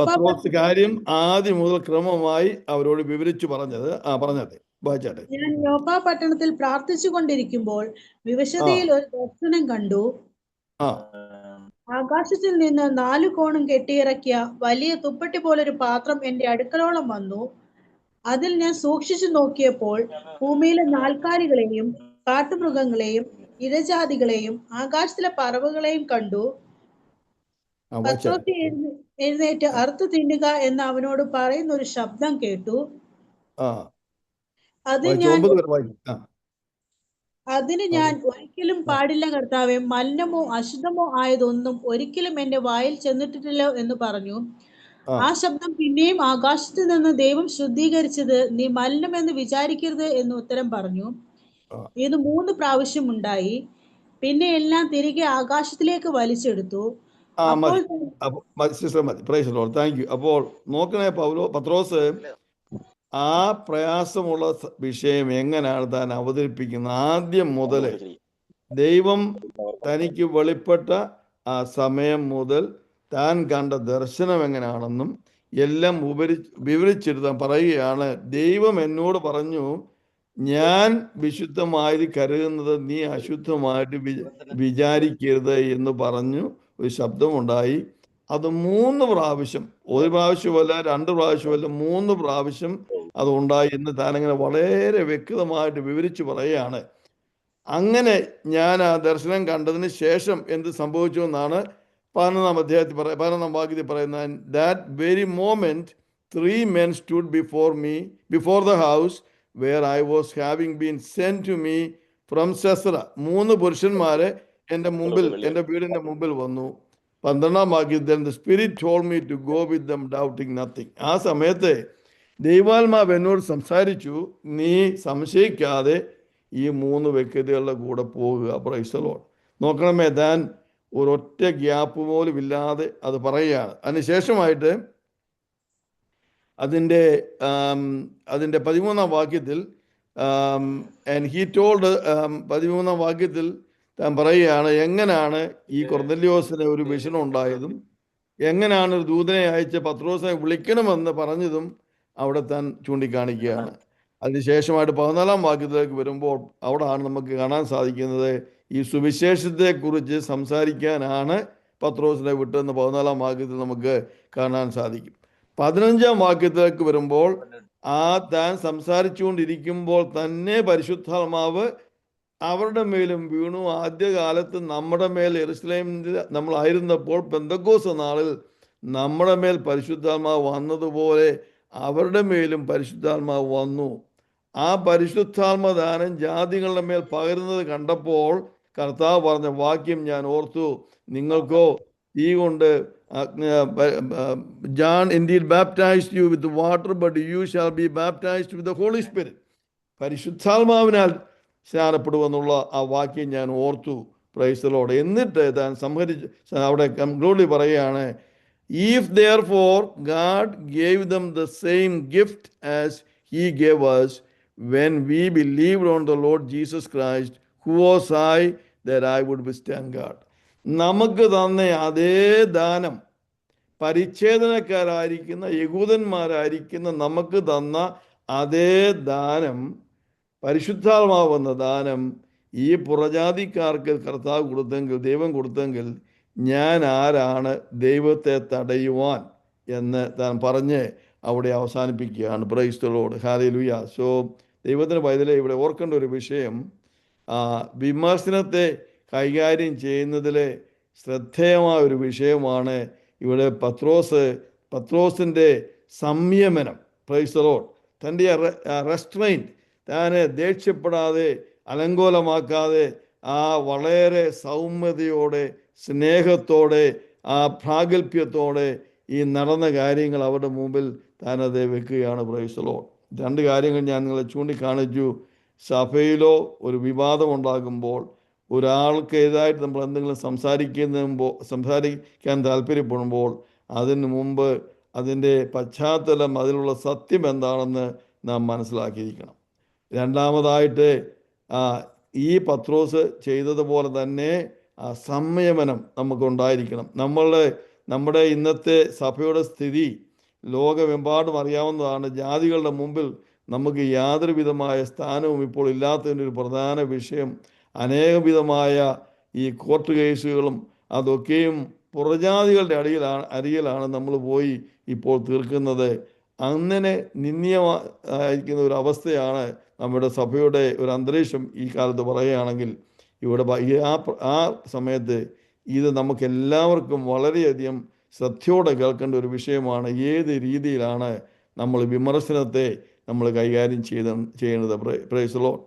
പത്രോസ് കാര്യം ആദ്യം മുതൽ ക്രമമായി അവരോട് വിവരിച്ചു പറഞ്ഞത്. പറഞ്ഞാട്ടെ, വായിച്ചാട്ടെ. ഞാൻ യോപ്പ പട്ടണത്തിൽ പ്രാർത്ഥിച്ചു കൊണ്ടിരിക്കുമ്പോൾ വിവശതയിൽ ഒരു ദർശനം കണ്ടു. ആകാശത്തിൽ നിന്ന് 4 കോണും കെട്ടിയിറക്കിയ വലിയ തുപ്പട്ടി പോലൊരു പാത്രം എന്റെ അടുക്കലോളം വന്നു. അതിൽ ഞാൻ സൂക്ഷിച്ചു നോക്കിയപ്പോൾ ഭൂമിയിലെ നാൽക്കാലികളെയും കാട്ടുമൃഗങ്ങളെയും ഇഴജാതികളെയും ആകാശത്തിലെ പറവുകളെയും കണ്ടു. വായിച്ചാട്ടെ. പത്രോസ് എഴുന്നേറ്റ് അറുത്തു തിന്നുക എന്ന് അവനോട് പറയുന്ന ഒരു ശബ്ദം കേട്ടു. ആ അത് വായിച്ചു, ഞാൻ 9 വരെ വായിക്കും. അതിന് ഞാൻ, ഒരിക്കലും പാടില്ല കർത്താവേ, മലിനമോ അശുദ്ധമോ ആയതൊന്നും ഒരിക്കലും എന്റെ വായിൽ ചെന്നിട്ടില്ലല്ലോ എന്ന് പറഞ്ഞു. ആ ശബ്ദം പിന്നെയും ആകാശത്ത് നിന്ന് ദൈവം ശുദ്ധീകരിച്ചത് നീ മലിനമെന്ന് വിചാരിക്കരുത് എന്ന് ഉത്തരം പറഞ്ഞു. ഇത് 3 പ്രാവശ്യം ഉണ്ടായി. പിന്നെ എല്ലാം തിരികെ ആകാശത്തിലേക്ക് വലിച്ചെടുത്തു. അപ്പോൾ താങ്ക് യു. അപ്പോൾ നോക്കണേ, പത്രോസ് ആ പ്രയാസമുള്ള വിഷയം എങ്ങനെയാണ് താൻ അവതരിപ്പിക്കുന്നത്. ആദ്യം മുതൽ ദൈവം തനിക്ക് വെളിപ്പെട്ട ആ സമയം മുതൽ താൻ കണ്ട ദർശനം എങ്ങനെയാണെന്നും എല്ലാം വിവരിച്ചെടുത്താൻ പറയുകയാണ്. ദൈവം എന്നോട് പറഞ്ഞു, ഞാൻ വിശുദ്ധമായത് കരുതുന്നത് നീ അശുദ്ധമായിട്ട് വിചാരിക്കരുത് എന്ന് പറഞ്ഞു ഒരു ശബ്ദമുണ്ടായി. അത് 3 പ്രാവശ്യം, 1 പ്രാവശ്യമല്ല, 2 പ്രാവശ്യമല്ല, 3 പ്രാവശ്യം അത് ഉണ്ടായി എന്ന് താനങ്ങനെ വളരെ വ്യക്തമായിട്ട് വിവരിച്ചു പറയുകയാണ്. അങ്ങനെ ഞാൻ ആ ദർശനം കണ്ടതിന് ശേഷം എന്ത് സംഭവിച്ചു എന്നാണ് 11-ാം വാക്യത്തിൽ പറയുന്നത്. That very moment 3 men stood before me, before the house where I was having been sent to me from Caesarea. 3 പുരുഷന്മാരെ എൻ്റെ വീടിൻ്റെ മുമ്പിൽ വന്നു. 12-ാം വാക്യത്തിൽ the spirit told me to go with them doubting nothing. ആ സമയത്ത് ദൈവാത്മാവ് എന്നോട് സംസാരിച്ചു, നീ സംശയിക്കാതെ ഈ 3 വ്യക്തികളുടെ കൂടെ പോകുക. Price the Lord. നോക്കണമേ, താൻ ഒരൊറ്റ ഗ്യാപ്പ് പോലും ഇല്ലാതെ അത് പറയുകയാണ്. അതിനുശേഷമായിട്ട് അതിൻ്റെ 13-ാം വാക്യത്തിൽ ആൻഡ് ഹി ടോൾഡ് 13-ാം വാക്യത്തിൽ താൻ പറയുകയാണ് എങ്ങനെയാണ് ഈ കൊർന്നല്യോസിന് ഒരു വിഷൻ ഉണ്ടായതും എങ്ങനെയാണ് ഒരു ദൂതനെ അയച്ച് പത്രോസിനെ വിളിക്കണമെന്ന് പറഞ്ഞതും അവിടെ താൻ ചൂണ്ടിക്കാണിക്കുകയാണ്. അതിനുശേഷമായിട്ട് 14-ാം വാക്യത്തിലേക്ക് വരുമ്പോൾ അവിടെയാണ് നമുക്ക് കാണാൻ സാധിക്കുന്നത് ഈ സുവിശേഷത്തെക്കുറിച്ച് സംസാരിക്കാനാണ് പത്രോസിനെ വിട്ടെന്ന് 14-ാം വാക്യത്തിൽ നമുക്ക് കാണാൻ സാധിക്കും. 15-ാം വാക്യത്തിലേക്ക് വരുമ്പോൾ താൻ സംസാരിച്ചുകൊണ്ടിരിക്കുമ്പോൾ തന്നെ പരിശുദ്ധാത്മാവ് അവരുടെ മേലും വീണു. ആദ്യകാലത്ത് നമ്മുടെ മേൽ യെരുശലേമിൽ നമ്മളായിരുന്നപ്പോൾ പെന്തക്കോസ്ത് നാളിൽ നമ്മുടെ മേൽ പരിശുദ്ധാത്മാവ് വന്നതുപോലെ അവരുടെ മേലും പരിശുദ്ധാത്മാവ് വന്നു. ആ പരിശുദ്ധാത്മദാനം ജാതികളുടെ മേൽ പകരുന്നത് കണ്ടപ്പോൾ കർത്താവ് പറഞ്ഞ വാക്യം ഞാൻ ഓർത്തു, നിങ്ങൾക്കോ ഈ കൊണ്ട് John indeed baptized you with water, but you shall be baptized with the Holy Spirit. പരിശുദ്ധാത്മാവിനാൽ സ്നാനപ്പെടുമെന്നുള്ള ആ വാക്യം ഞാൻ ഓർത്തു. Price the Lord. എന്നിട്ട് താൻ അവിടെ കൺക്ലൂഡ് പറയുകയാണ്, if therefore God gave them the same gift as he gave us when we believed on the Lord Jesus Christ, who was I that I would withstand God. നമുക്ക് തന്ന അതേ ദാനം, പരിച്ഛേദനക്കാരായിരിക്കുന്ന യഹൂദന്മാരായിരിക്കുന്ന നമുക്ക് തന്ന അതേ ദാനം, പരിശുദ്ധാത്മാവെന്ന ദാനം ഈ പുറജാതിക്കാർക്ക് കർത്താവ് കൊടുത്തെങ്കിൽ, ദൈവം കൊടുത്തെങ്കിൽ ഞാൻ ആരാണ് ദൈവത്തെ തടയുവാൻ എന്ന് താൻ പറഞ്ഞ് അവിടെ അവസാനിപ്പിക്കുകയാണ്. Price the Lord. Hallelujah. So ദൈവത്തിന് പൈതലേ, ഇവിടെ ഓർക്കേണ്ട ഒരു വിഷയം, വിമർശനത്തെ കൈകാര്യം ചെയ്യുന്നതിലെ ശ്രദ്ധേയമായ ഒരു വിഷയമാണ് ഇവിടെ പത്രോസിൻ്റെ സംയമനം. Price the Lord. തൻ്റെ റെസ്ട്രെയിൻറ്റ്, താൻ ദേഷ്യപ്പെടാതെ അലങ്കോലമാക്കാതെ വളരെ സൗമ്യതയോടെ സ്നേഹത്തോടെ പ്രാഗൽഭ്യത്തോടെ ഈ നടന്ന കാര്യങ്ങൾ അവരുടെ മുമ്പിൽ താനത് വെക്കുകയാണ്. Price the Lord. 2 കാര്യങ്ങൾ ഞാൻ നിങ്ങളെ ചൂണ്ടിക്കാണിച്ചു. സഭയിലോ ഒരു വിവാദം ഉണ്ടാകുമ്പോൾ, ഒരാൾക്കെതിരായിട്ട് നമ്മൾ എന്തെങ്കിലും സംസാരിക്കാൻ താല്പര്യപ്പെടുമ്പോൾ അതിന് മുമ്പ് അതിൻ്റെ പശ്ചാത്തലം, അതിലുള്ള സത്യം എന്താണെന്ന് നാം മനസ്സിലാക്കിയിരിക്കണം. രണ്ടാമതായിട്ട് ഈ പത്രോസ് ചെയ്തതുപോലെ തന്നെ സംയമനം നമുക്കുണ്ടായിരിക്കണം. നമ്മുടെ ഇന്നത്തെ സഭയുടെ സ്ഥിതി ലോകമെമ്പാടും അറിയാവുന്നതാണ്. ജാതികളുടെ മുമ്പിൽ നമുക്ക് യാതൊരു വിധമായ സ്ഥാനവും ഇപ്പോൾ ഇല്ലാത്തതിൻ്റെ ഒരു പ്രധാന വിഷയം അനേകവിധമായ ഈ കോർട്ട് കേസുകളും അതൊക്കെയും പുറജാതികളുടെ അരികിലാണ് നമ്മൾ പോയി ഇപ്പോൾ തീർക്കുന്നത്. അങ്ങനെ നിന്ദ്യമായിരിക്കുന്ന ഒരു അവസ്ഥയാണ് നമ്മുടെ സഭയുടെ ഒരു അന്തരീക്ഷം ഈ കാലത്ത് പറയുകയാണെങ്കിൽ. ഇവിടെ ആ സമയത്ത് ഇത് നമുക്ക് എല്ലാവർക്കും വളരെയധികം ശ്രദ്ധയോടെ കേൾക്കേണ്ട ഒരു വിഷയമാണ്. ഏത് രീതിയിലാണ് നമ്മൾ വിമർശനത്തെ നമ്മൾ കൈകാര്യം ചെയ്യേണ്ടത്. Price the Lord.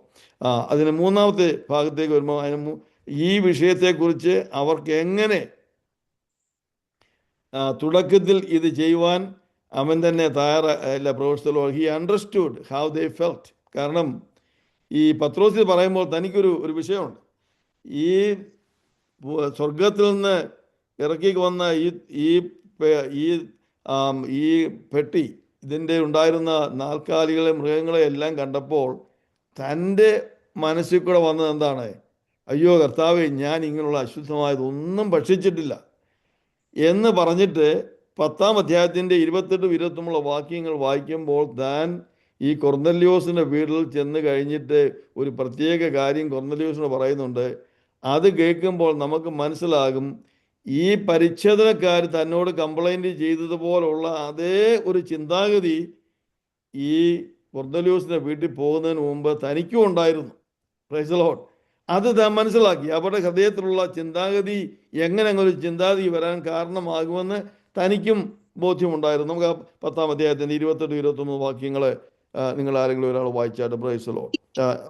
അതിന് മൂന്നാമത്തെ ഭാഗത്തേക്ക് വരുമ്പോൾ ഈ വിഷയത്തെക്കുറിച്ച് അവർക്ക് എങ്ങനെ തുടക്കത്തിൽ ഇത് ചെയ്യുവാൻ അവൻ തന്നെ തയ്യാറല്ല. Price the Lord. He understood how they felt. കാരണം ഈ പത്രോസിൽ പറയുമ്പോൾ തനിക്കൊരു വിഷയമുണ്ട്. ഈ സ്വർഗത്തിൽ നിന്ന് ഇറക്കി വന്ന ഈ പെട്ടി, ഇതിൻ്റെ ഉണ്ടായിരുന്ന നാൽക്കാലികളെ മൃഗങ്ങളെ എല്ലാം കണ്ടപ്പോൾ തൻ്റെ മനസ്സിൽ കൂടെ വന്നത് എന്താണ്? അയ്യോ കർത്താവേ, ഞാൻ ഇങ്ങനെയുള്ള അശുദ്ധമായതൊന്നും ഭക്ഷിച്ചിട്ടില്ല എന്ന് പറഞ്ഞിട്ട് 10-ാം അധ്യായത്തിൻ്റെ 28-29 വാക്യങ്ങൾ വായിക്കുമ്പോൾ താൻ ഈ കൊർന്നല്യോസിൻ്റെ വീട്ടിൽ ചെന്ന് കഴിഞ്ഞിട്ട് ഒരു പ്രത്യേക കാര്യം കൊർന്നല്യോസിന് പറയുന്നുണ്ട്. അത് കേൾക്കുമ്പോൾ നമുക്ക് മനസ്സിലാകും, ഈ പരിച്ഛേദനക്കാർ തന്നോട് കംപ്ലൈൻറ്റ് ചെയ്തതുപോലുള്ള അതേ ഒരു ചിന്താഗതി ഈ കൊർന്നല്യോസിൻ്റെ വീട്ടിൽ പോകുന്നതിന് മുമ്പ് തനിക്കും ഉണ്ടായിരുന്നു. Price the Lord. അത് താൻ മനസ്സിലാക്കി. അവരുടെ ഹൃദയത്തിലുള്ള ചിന്താഗതി എങ്ങനെ അങ്ങനെ ഒരു ചിന്താഗതി വരാൻ കാരണമാകുമെന്ന് തനിക്കും ബോധ്യമുണ്ടായിരുന്നു. നമുക്ക് 10-ാം അധ്യായത്തിൻ്റെ 28-29 വാക്യങ്ങൾ നിങ്ങൾ ആരെങ്കിലും ഒരാൾ വായിച്ചാട്ട്. Price the Lord.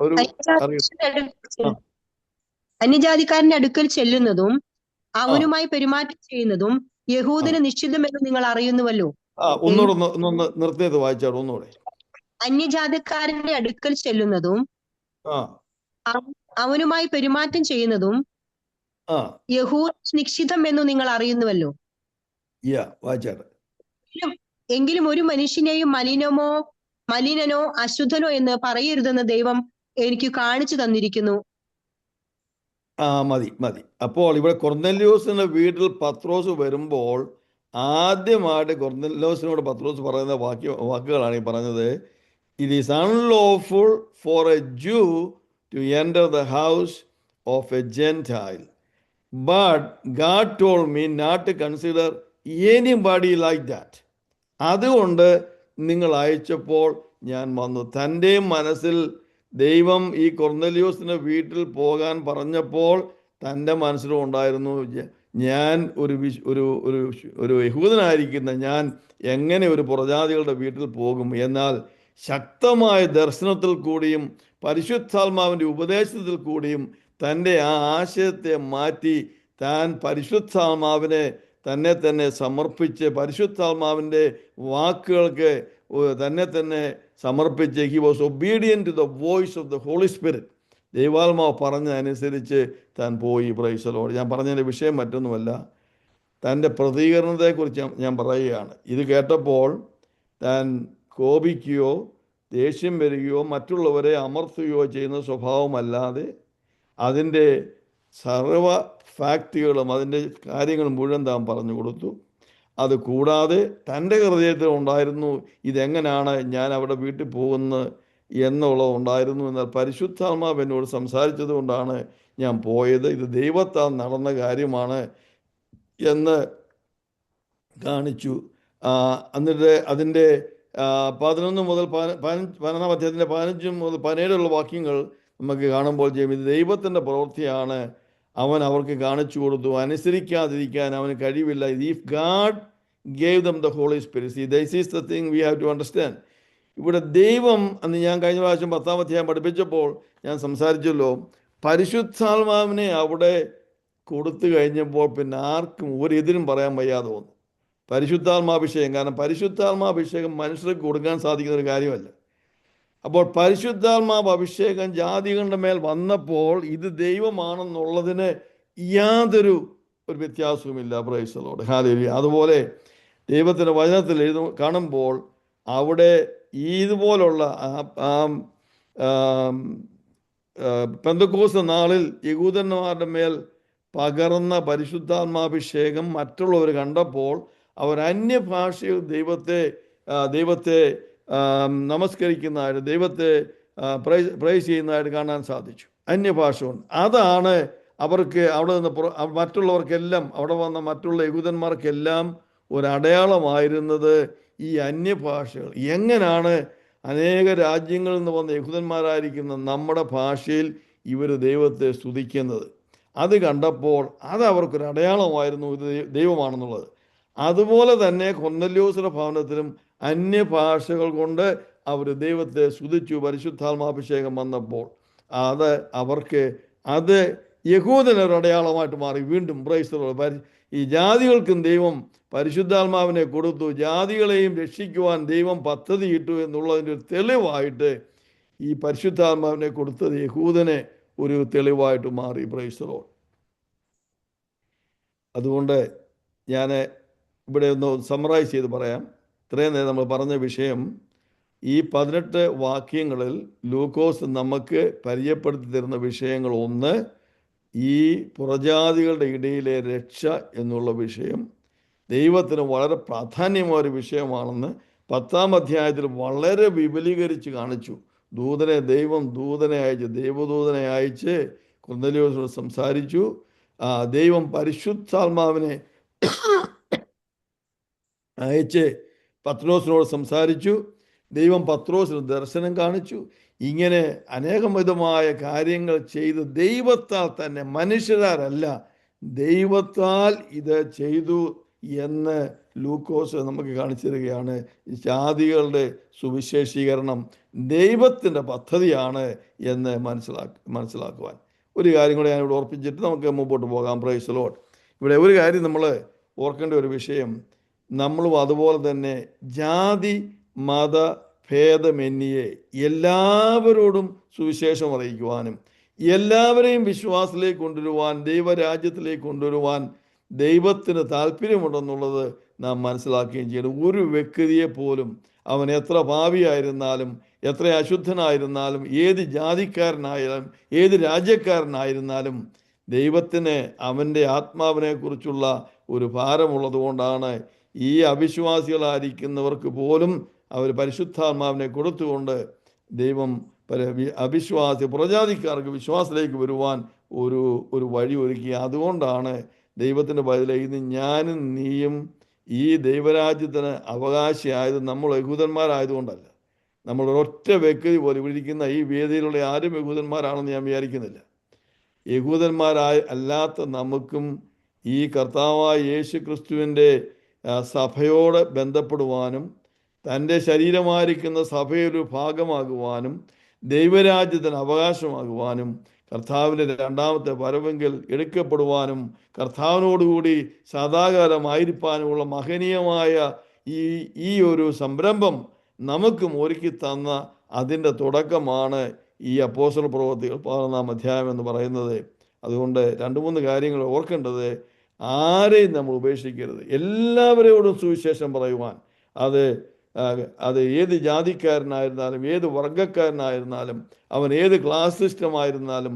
ഒരു അന്യജാതിക്കാരന്റെ അടുക്കൽ ചെല്ലുന്നതും അവനുമായി പെരുമാറ്റം ചെയ്യുന്നതും യഹൂദന് നിശ്ചിതമെന്ന് നിങ്ങൾ അറിയുന്നുവല്ലോ. ഒന്നുകൂടെ നിർത്തിയത് വായിച്ചാട്. ഒന്നുകൂടെ. അന്യജാതിക്കാരന്റെ അടുക്കൽ ചെല്ലുന്നതും അവനുമായി പെരുമാറ്റം ചെയ്യുന്നതും യഹൂദ നിശ്ചിതമെന്നു നിങ്ങൾ അറിയുന്നുവല്ലോ. എങ്കിലും ഒരു മനുഷ്യനെയും മലിനനോ അശുദ്ധനോ എന്ന് പറയരുതെന്ന് ദൈവം എനിക്ക് കാണിച്ചു തന്നിരിക്കുന്നു. മതി. അപ്പോൾ ഇവിടെ കൊർന്നല്യോസിന്റെ വീട്ടിൽ പത്രോസ് വരുമ്പോൾ ആദ്യമായിട്ട് കൊർന്നല്യോസിനോട് പത്രോസ് പറയുന്ന വാക്കുകളാണ് ഈ പറഞ്ഞത്. It is unlawful for a Jew to enter the house of a gentile, but God told me not to consider anybody like that. അതുകൊണ്ട് നിങ്ങൾ അയച്ചപ്പോൾ ഞാൻ വന്നു. തൻ്റെ മനസ്സിൽ ദൈവം ഈ കൊർന്നല്യോസിൻ്റെ വീട്ടിൽ പോകാൻ പറഞ്ഞപ്പോൾ തൻ്റെ മനസ്സിലും ഉണ്ടായിരുന്നു, ഞാൻ ഒരു യഹൂദനായിരിക്കുന്ന ഞാൻ എങ്ങനെ ഒരു പുറജാതികളുടെ വീട്ടിൽ പോകും. എന്നാൽ ശക്തമായ ദർശനത്തിൽ കൂടിയും പരിശുദ്ധാത്മാവിൻ്റെ ഉപദേശത്തിൽ കൂടിയും തൻ്റെ ആ ആശയത്തെ മാറ്റി താൻ പരിശുദ്ധാത്മാവിനെ തന്നെ സമർപ്പിച്ച് പരിശുദ്ധാത്മാവിൻ്റെ വാക്കുകൾക്ക് തന്നെ സമർപ്പിച്ച് he was obedient to the voice of the Holy Spirit. ദൈവാത്മാവ് പറഞ്ഞതനുസരിച്ച് താൻ പോയി. Praise the Lord. ഞാൻ പറഞ്ഞതിൻ്റെ വിഷയം മറ്റൊന്നുമല്ല, തൻ്റെ പ്രതികരണത്തെക്കുറിച്ച് ഞാൻ പറയുകയാണ്. ഇത് കേട്ടപ്പോൾ താൻ കോപിക്കുകയോ ദേഷ്യം വരികയോ മറ്റുള്ളവരെ അമർത്തുകയോ ചെയ്യുന്ന സ്വഭാവമല്ലാതെ അതിൻ്റെ സർവ ഫാക്റ്റുകളും അതിൻ്റെ കാര്യങ്ങൾ മുഴുവൻ താൻ പറഞ്ഞു കൊടുത്തു. അത് കൂടാതെ തൻ്റെ ഹൃദയത്തിൽ ഉണ്ടായിരുന്നു ഇതെങ്ങനെയാണ് ഞാൻ അവിടെ വീട്ടിൽ പോകുന്നത് എന്നുള്ളത് ഉണ്ടായിരുന്നു. എന്നാൽ പരിശുദ്ധാത്മാവ് എന്നോട് സംസാരിച്ചത് കൊണ്ടാണ് ഞാൻ പോയത്, ഇത് ദൈവത്താൽ നടന്ന കാര്യമാണ് എന്ന് കാണിച്ചു. എന്നിട്ട് അതിൻ്റെ 11 മുതൽ 15-ാം അധ്യായത്തിൻ്റെ 15 മുതൽ 17 വാക്യങ്ങൾ നമുക്ക് കാണുമ്പോൾ ചെയ്യും ഇത് ദൈവത്തിൻ്റെ പ്രവൃത്തിയാണ്. അവൻ അവർക്ക് കാണിച്ചു കൊടുത്തു. അനുസരിക്കാതിരിക്കാൻ അവന് കഴിവില്ല. If God gave them the Holy Spirit, this is the thing we have to understand. ഇവിടെ ദൈവം അന്ന് ഞാൻ കഴിഞ്ഞ പ്രാവശ്യം 10-ാം അധ്യായം പഠിപ്പിച്ചപ്പോൾ ഞാൻ സംസാരിച്ചല്ലോ, പരിശുദ്ധാത്മാവിനെ അവിടെ കൊടുത്തു കഴിഞ്ഞപ്പോൾ പിന്നെ ആർക്കും ഒരു എതിരും പറയാൻ വയ്യാതെ വന്നു. പരിശുദ്ധാത്മാഭിഷേകം, കാരണം പരിശുദ്ധാത്മാഭിഷേകം മനുഷ്യർക്ക് കൊടുക്കാൻ സാധിക്കുന്ന ഒരു കാര്യമല്ല. അപ്പോൾ പരിശുദ്ധാത്മാവ് അഭിഷേകം ജാതികളുടെ മേൽ വന്നപ്പോൾ ഇത് ദൈവമാണെന്നുള്ളതിന് യാതൊരു വ്യത്യാസവുമില്ല. Praise the Lord. ഹല്ലേലൂയ. അതുപോലെ ദൈവത്തിൻ്റെ വചനത്തിൽ കാണുമ്പോൾ അവിടെ ഇതുപോലുള്ള പെന്തക്കോസ്ത് നാളിൽ യഹൂദന്മാരുടെ മേൽ പകർന്ന പരിശുദ്ധാത്മാഭിഷേകം മറ്റുള്ളവർ കണ്ടപ്പോൾ അവർ അന്യഭാഷയിൽ ദൈവത്തെ നമസ്കരിക്കുന്നതായിട്ട് ദൈവത്തെ പ്രൈസ് ചെയ്യുന്നതായിട്ട് കാണാൻ സാധിച്ചു. അന്യഭാഷ കൊണ്ട് അതാണ് അവർക്ക് അവിടെ നിന്ന് മറ്റുള്ളവർക്കെല്ലാം അവിടെ വന്ന മറ്റുള്ള യഹൂദന്മാർക്കെല്ലാം ഒരടയാളമായിരുന്നത് ഈ അന്യഭാഷകൾ. എങ്ങനെയാണ് അനേക രാജ്യങ്ങളിൽ നിന്ന് വന്ന യഹൂദന്മാരായിരിക്കുന്ന നമ്മുടെ ഭാഷയിൽ ഇവർ ദൈവത്തെ സ്തുതിക്കുന്നത്. അത് കണ്ടപ്പോൾ അത് അവർക്കൊരു അടയാളമായിരുന്നു ഇത് ദൈവമാണെന്നുള്ളത്. അതുപോലെ തന്നെ കൊർന്നല്യോസിന്റെ ഭവനത്തിലും അന്യഭാഷകൾ കൊണ്ട് അവർ ദൈവത്തെ സ്തുതിച്ചു. പരിശുദ്ധാത്മാഭിഷേകം വന്നപ്പോൾ അത് യഹൂദനൊരു അടയാളമായിട്ട് മാറി. വീണ്ടും ഈ ജാതികൾക്കും ദൈവം പരിശുദ്ധാത്മാവിനെ കൊടുത്തു, ജാതികളെയും രക്ഷിക്കുവാൻ ദൈവം പദ്ധതിയിട്ടു എന്നുള്ളതിൻ്റെ ഒരു തെളിവായിട്ട് ഈ പരിശുദ്ധാത്മാവിനെ കൊടുത്തത് യഹൂദനെ ഒരു തെളിവായിട്ട് മാറി. Price the Lord. അതുകൊണ്ട് ഞാൻ ഇവിടെ ഒന്ന് സമ്മറൈസ് ചെയ്ത് പറയാം. ഇത്രയും നേരം നമ്മൾ പറഞ്ഞ വിഷയം, ഈ 18 വാക്യങ്ങളിൽ ലൂക്കോസ് നമുക്ക് പരിചയപ്പെടുത്തി തരുന്ന വിഷയങ്ങൾ, ഒന്ന് ഈ പുറജാതികളുടെ ഇടയിലെ രക്ഷ എന്നുള്ള വിഷയം ദൈവത്തിന് വളരെ പ്രാധാന്യമായ ഒരു വിഷയമാണെന്ന് 10-ാം അധ്യായത്തിൽ വളരെ വിപുലീകരിച്ച് കാണിച്ചു. ദൈവദൂതനെ അയച്ച് കൊർന്നല്യോസിനോട് സംസാരിച്ചു. ദൈവം പരിശുദ്ധാത്മാവിനെ അയച്ച് പത്രോസിനോട് സംസാരിച്ചു. ദൈവം പത്രോസിന് ദർശനം കാണിച്ചു. ഇങ്ങനെ അനേകം വിധമായ കാര്യങ്ങൾ ചെയ്ത് ദൈവത്താൽ തന്നെ, മനുഷ്യരല്ല, ദൈവത്താൽ ഇത് ചെയ്തു എന്ന് ലൂക്കോസ് നമുക്ക് കാണിച്ചു തരികയാണ്. ജാതികളുടെ സുവിശേഷീകരണം ദൈവത്തിൻ്റെ പദ്ധതിയാണ് എന്ന് മനസ്സിലാക്കുവാൻ. ഒരു കാര്യം കൂടെ ഞാനിവിടെ ഓർപ്പിച്ചിട്ട് നമുക്ക് മുമ്പോട്ട് പോകാം. Price the Lord. ഇവിടെ ഒരു കാര്യം നമ്മൾ ഓർക്കേണ്ട ഒരു വിഷയം, നമ്മളും അതുപോലെ തന്നെ ജാതി മത ഭേദമന്യേ എല്ലാവരോടും സുവിശേഷം അറിയിക്കുവാനും എല്ലാവരെയും വിശ്വാസത്തിലേക്ക് കൊണ്ടുവരുവാൻ, ദൈവരാജ്യത്തിലേക്ക് കൊണ്ടുവരുവാൻ ദൈവത്തിന് താല്പര്യമുണ്ടെന്നുള്ളത് നാം മനസ്സിലാക്കുകയും ചെയ്യണം. ഒരു വ്യക്തിയെ പോലും, അവൻ എത്ര പാപിയായിരുന്നാലും, എത്ര അശുദ്ധനായിരുന്നാലും, ഏത് ജാതിക്കാരനായാലും, ഏത് രാജ്യക്കാരനായിരുന്നാലും, ദൈവത്തിന് അവൻ്റെ ആത്മാവിനെ കുറിച്ചുള്ള ഒരു ഭാരമുള്ളത് കൊണ്ടാണ് ഈ അവിശ്വാസികളായിരിക്കുന്നവർക്ക് പോലും അവർ പരിശുദ്ധാത്മാവിനെ കൊടുത്തുകൊണ്ട് ദൈവം പുറജാതിക്കാർക്ക് വിശ്വാസത്തിലേക്ക് വരുവാൻ ഒരു വഴി ഒരുക്കി. അതുകൊണ്ടാണ് ദൈവത്തിൻ്റെ ബൈബിളിൽ ഇന്ന് ഞാനും നീയും ഈ ദൈവരാജ്യത്തിന് അവകാശിയായത് നമ്മൾ യഹൂദന്മാരായതുകൊണ്ടല്ല. നമ്മൾ ഒരൊറ്റ വ്യക്തി പോലെ ഇവിടെ ഇരിക്കുന്ന ഈ വേദിയിലുള്ള ആരും യഹൂദന്മാരാണെന്ന് ഞാൻ വിചാരിക്കുന്നില്ല. അല്ലാത്ത നമുക്കും ഈ കർത്താവായ യേശു ക്രിസ്തുവിൻ്റെ സഭയോട് ബന്ധപ്പെടുവാനും തൻ്റെ ശരീരമായിരിക്കുന്ന സഭയൊരു ഭാഗമാകുവാനും ദൈവരാജ്യത്തിന് അവകാശമാകുവാനും കർത്താവിൻ്റെ രണ്ടാമത്തെ വരവെങ്കിൽ എടുക്കപ്പെടുവാനും കർത്താവിനോടുകൂടി സദാകാലമായിരിക്കാനുമുള്ള മഹനീയമായ ഈ ഒരു സംരംഭം നമുക്കും ഒരുക്കി തന്ന അതിൻ്റെ തുടക്കമാണ് ഈ അപ്പോസ്തല പ്രവൃത്തികൾ 11-ാം അധ്യായം എന്ന് പറയുന്നത്. അതുകൊണ്ട് 2-3 കാര്യങ്ങൾ ഓർക്കേണ്ടത്, ആരെയും നമ്മൾ ഉപേക്ഷിക്കരുത്. എല്ലാവരോടും സുവിശേഷം പറയുവാൻ, അത് ഏത് ജാതിക്കാരനായിരുന്നാലും, ഏത് വർഗക്കാരനായിരുന്നാലും, അവൻ ഏത് ക്ലാസ് സിസ്റ്റമായിരുന്നാലും,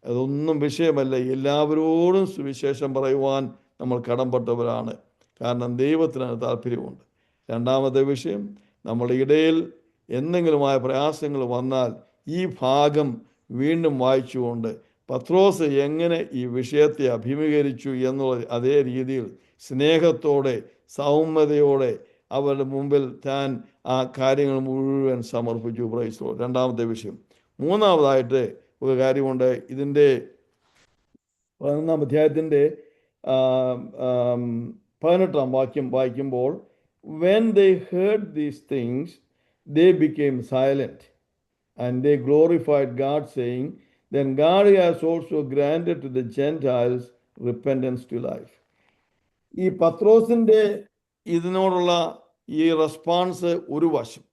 അതൊന്നും വിഷയമല്ല. എല്ലാവരോടും സുവിശേഷം പറയുവാൻ നമ്മൾ കടംപെട്ടവരാണ്. കാരണം ദൈവത്തിന് താല്പര്യമുണ്ട്. രണ്ടാമത്തെ വിഷയം, നമ്മുടെ ഇടയിൽ എന്തെങ്കിലുമായ പ്രയാസങ്ങൾ വന്നാൽ ഈ ഭാഗം വീണ്ടും വായിച്ചുകൊണ്ട് പത്രോസ് എങ്ങനെ ഈ വിഷയത്തെ അഭിമുഖീകരിച്ചു എന്നുള്ള അതേ രീതിയിൽ സ്നേഹത്തോടെ സൗമ്യതയോടെ അവരുടെ മുമ്പിൽ താൻ ആ കാര്യങ്ങൾ മുഴുവൻ സമർപ്പിച്ചു. Praise Lord. രണ്ടാമത്തെ വിഷയം. മൂന്നാമതായിട്ട് ഒരു കാര്യമുണ്ട്. ഇതിൻ്റെ 11-ാം അധ്യായത്തിൻ്റെ 18-ാം വാക്യം വായിക്കുമ്പോൾ, when they heard these things they became silent and they glorified God, saying, then God has also granted to the Gentiles repentance to life. ഈ പത്രോസിൻ്റെ ഇതിനോടുള്ള ഈ റെസ്പോൺസ് ഒരു വശം.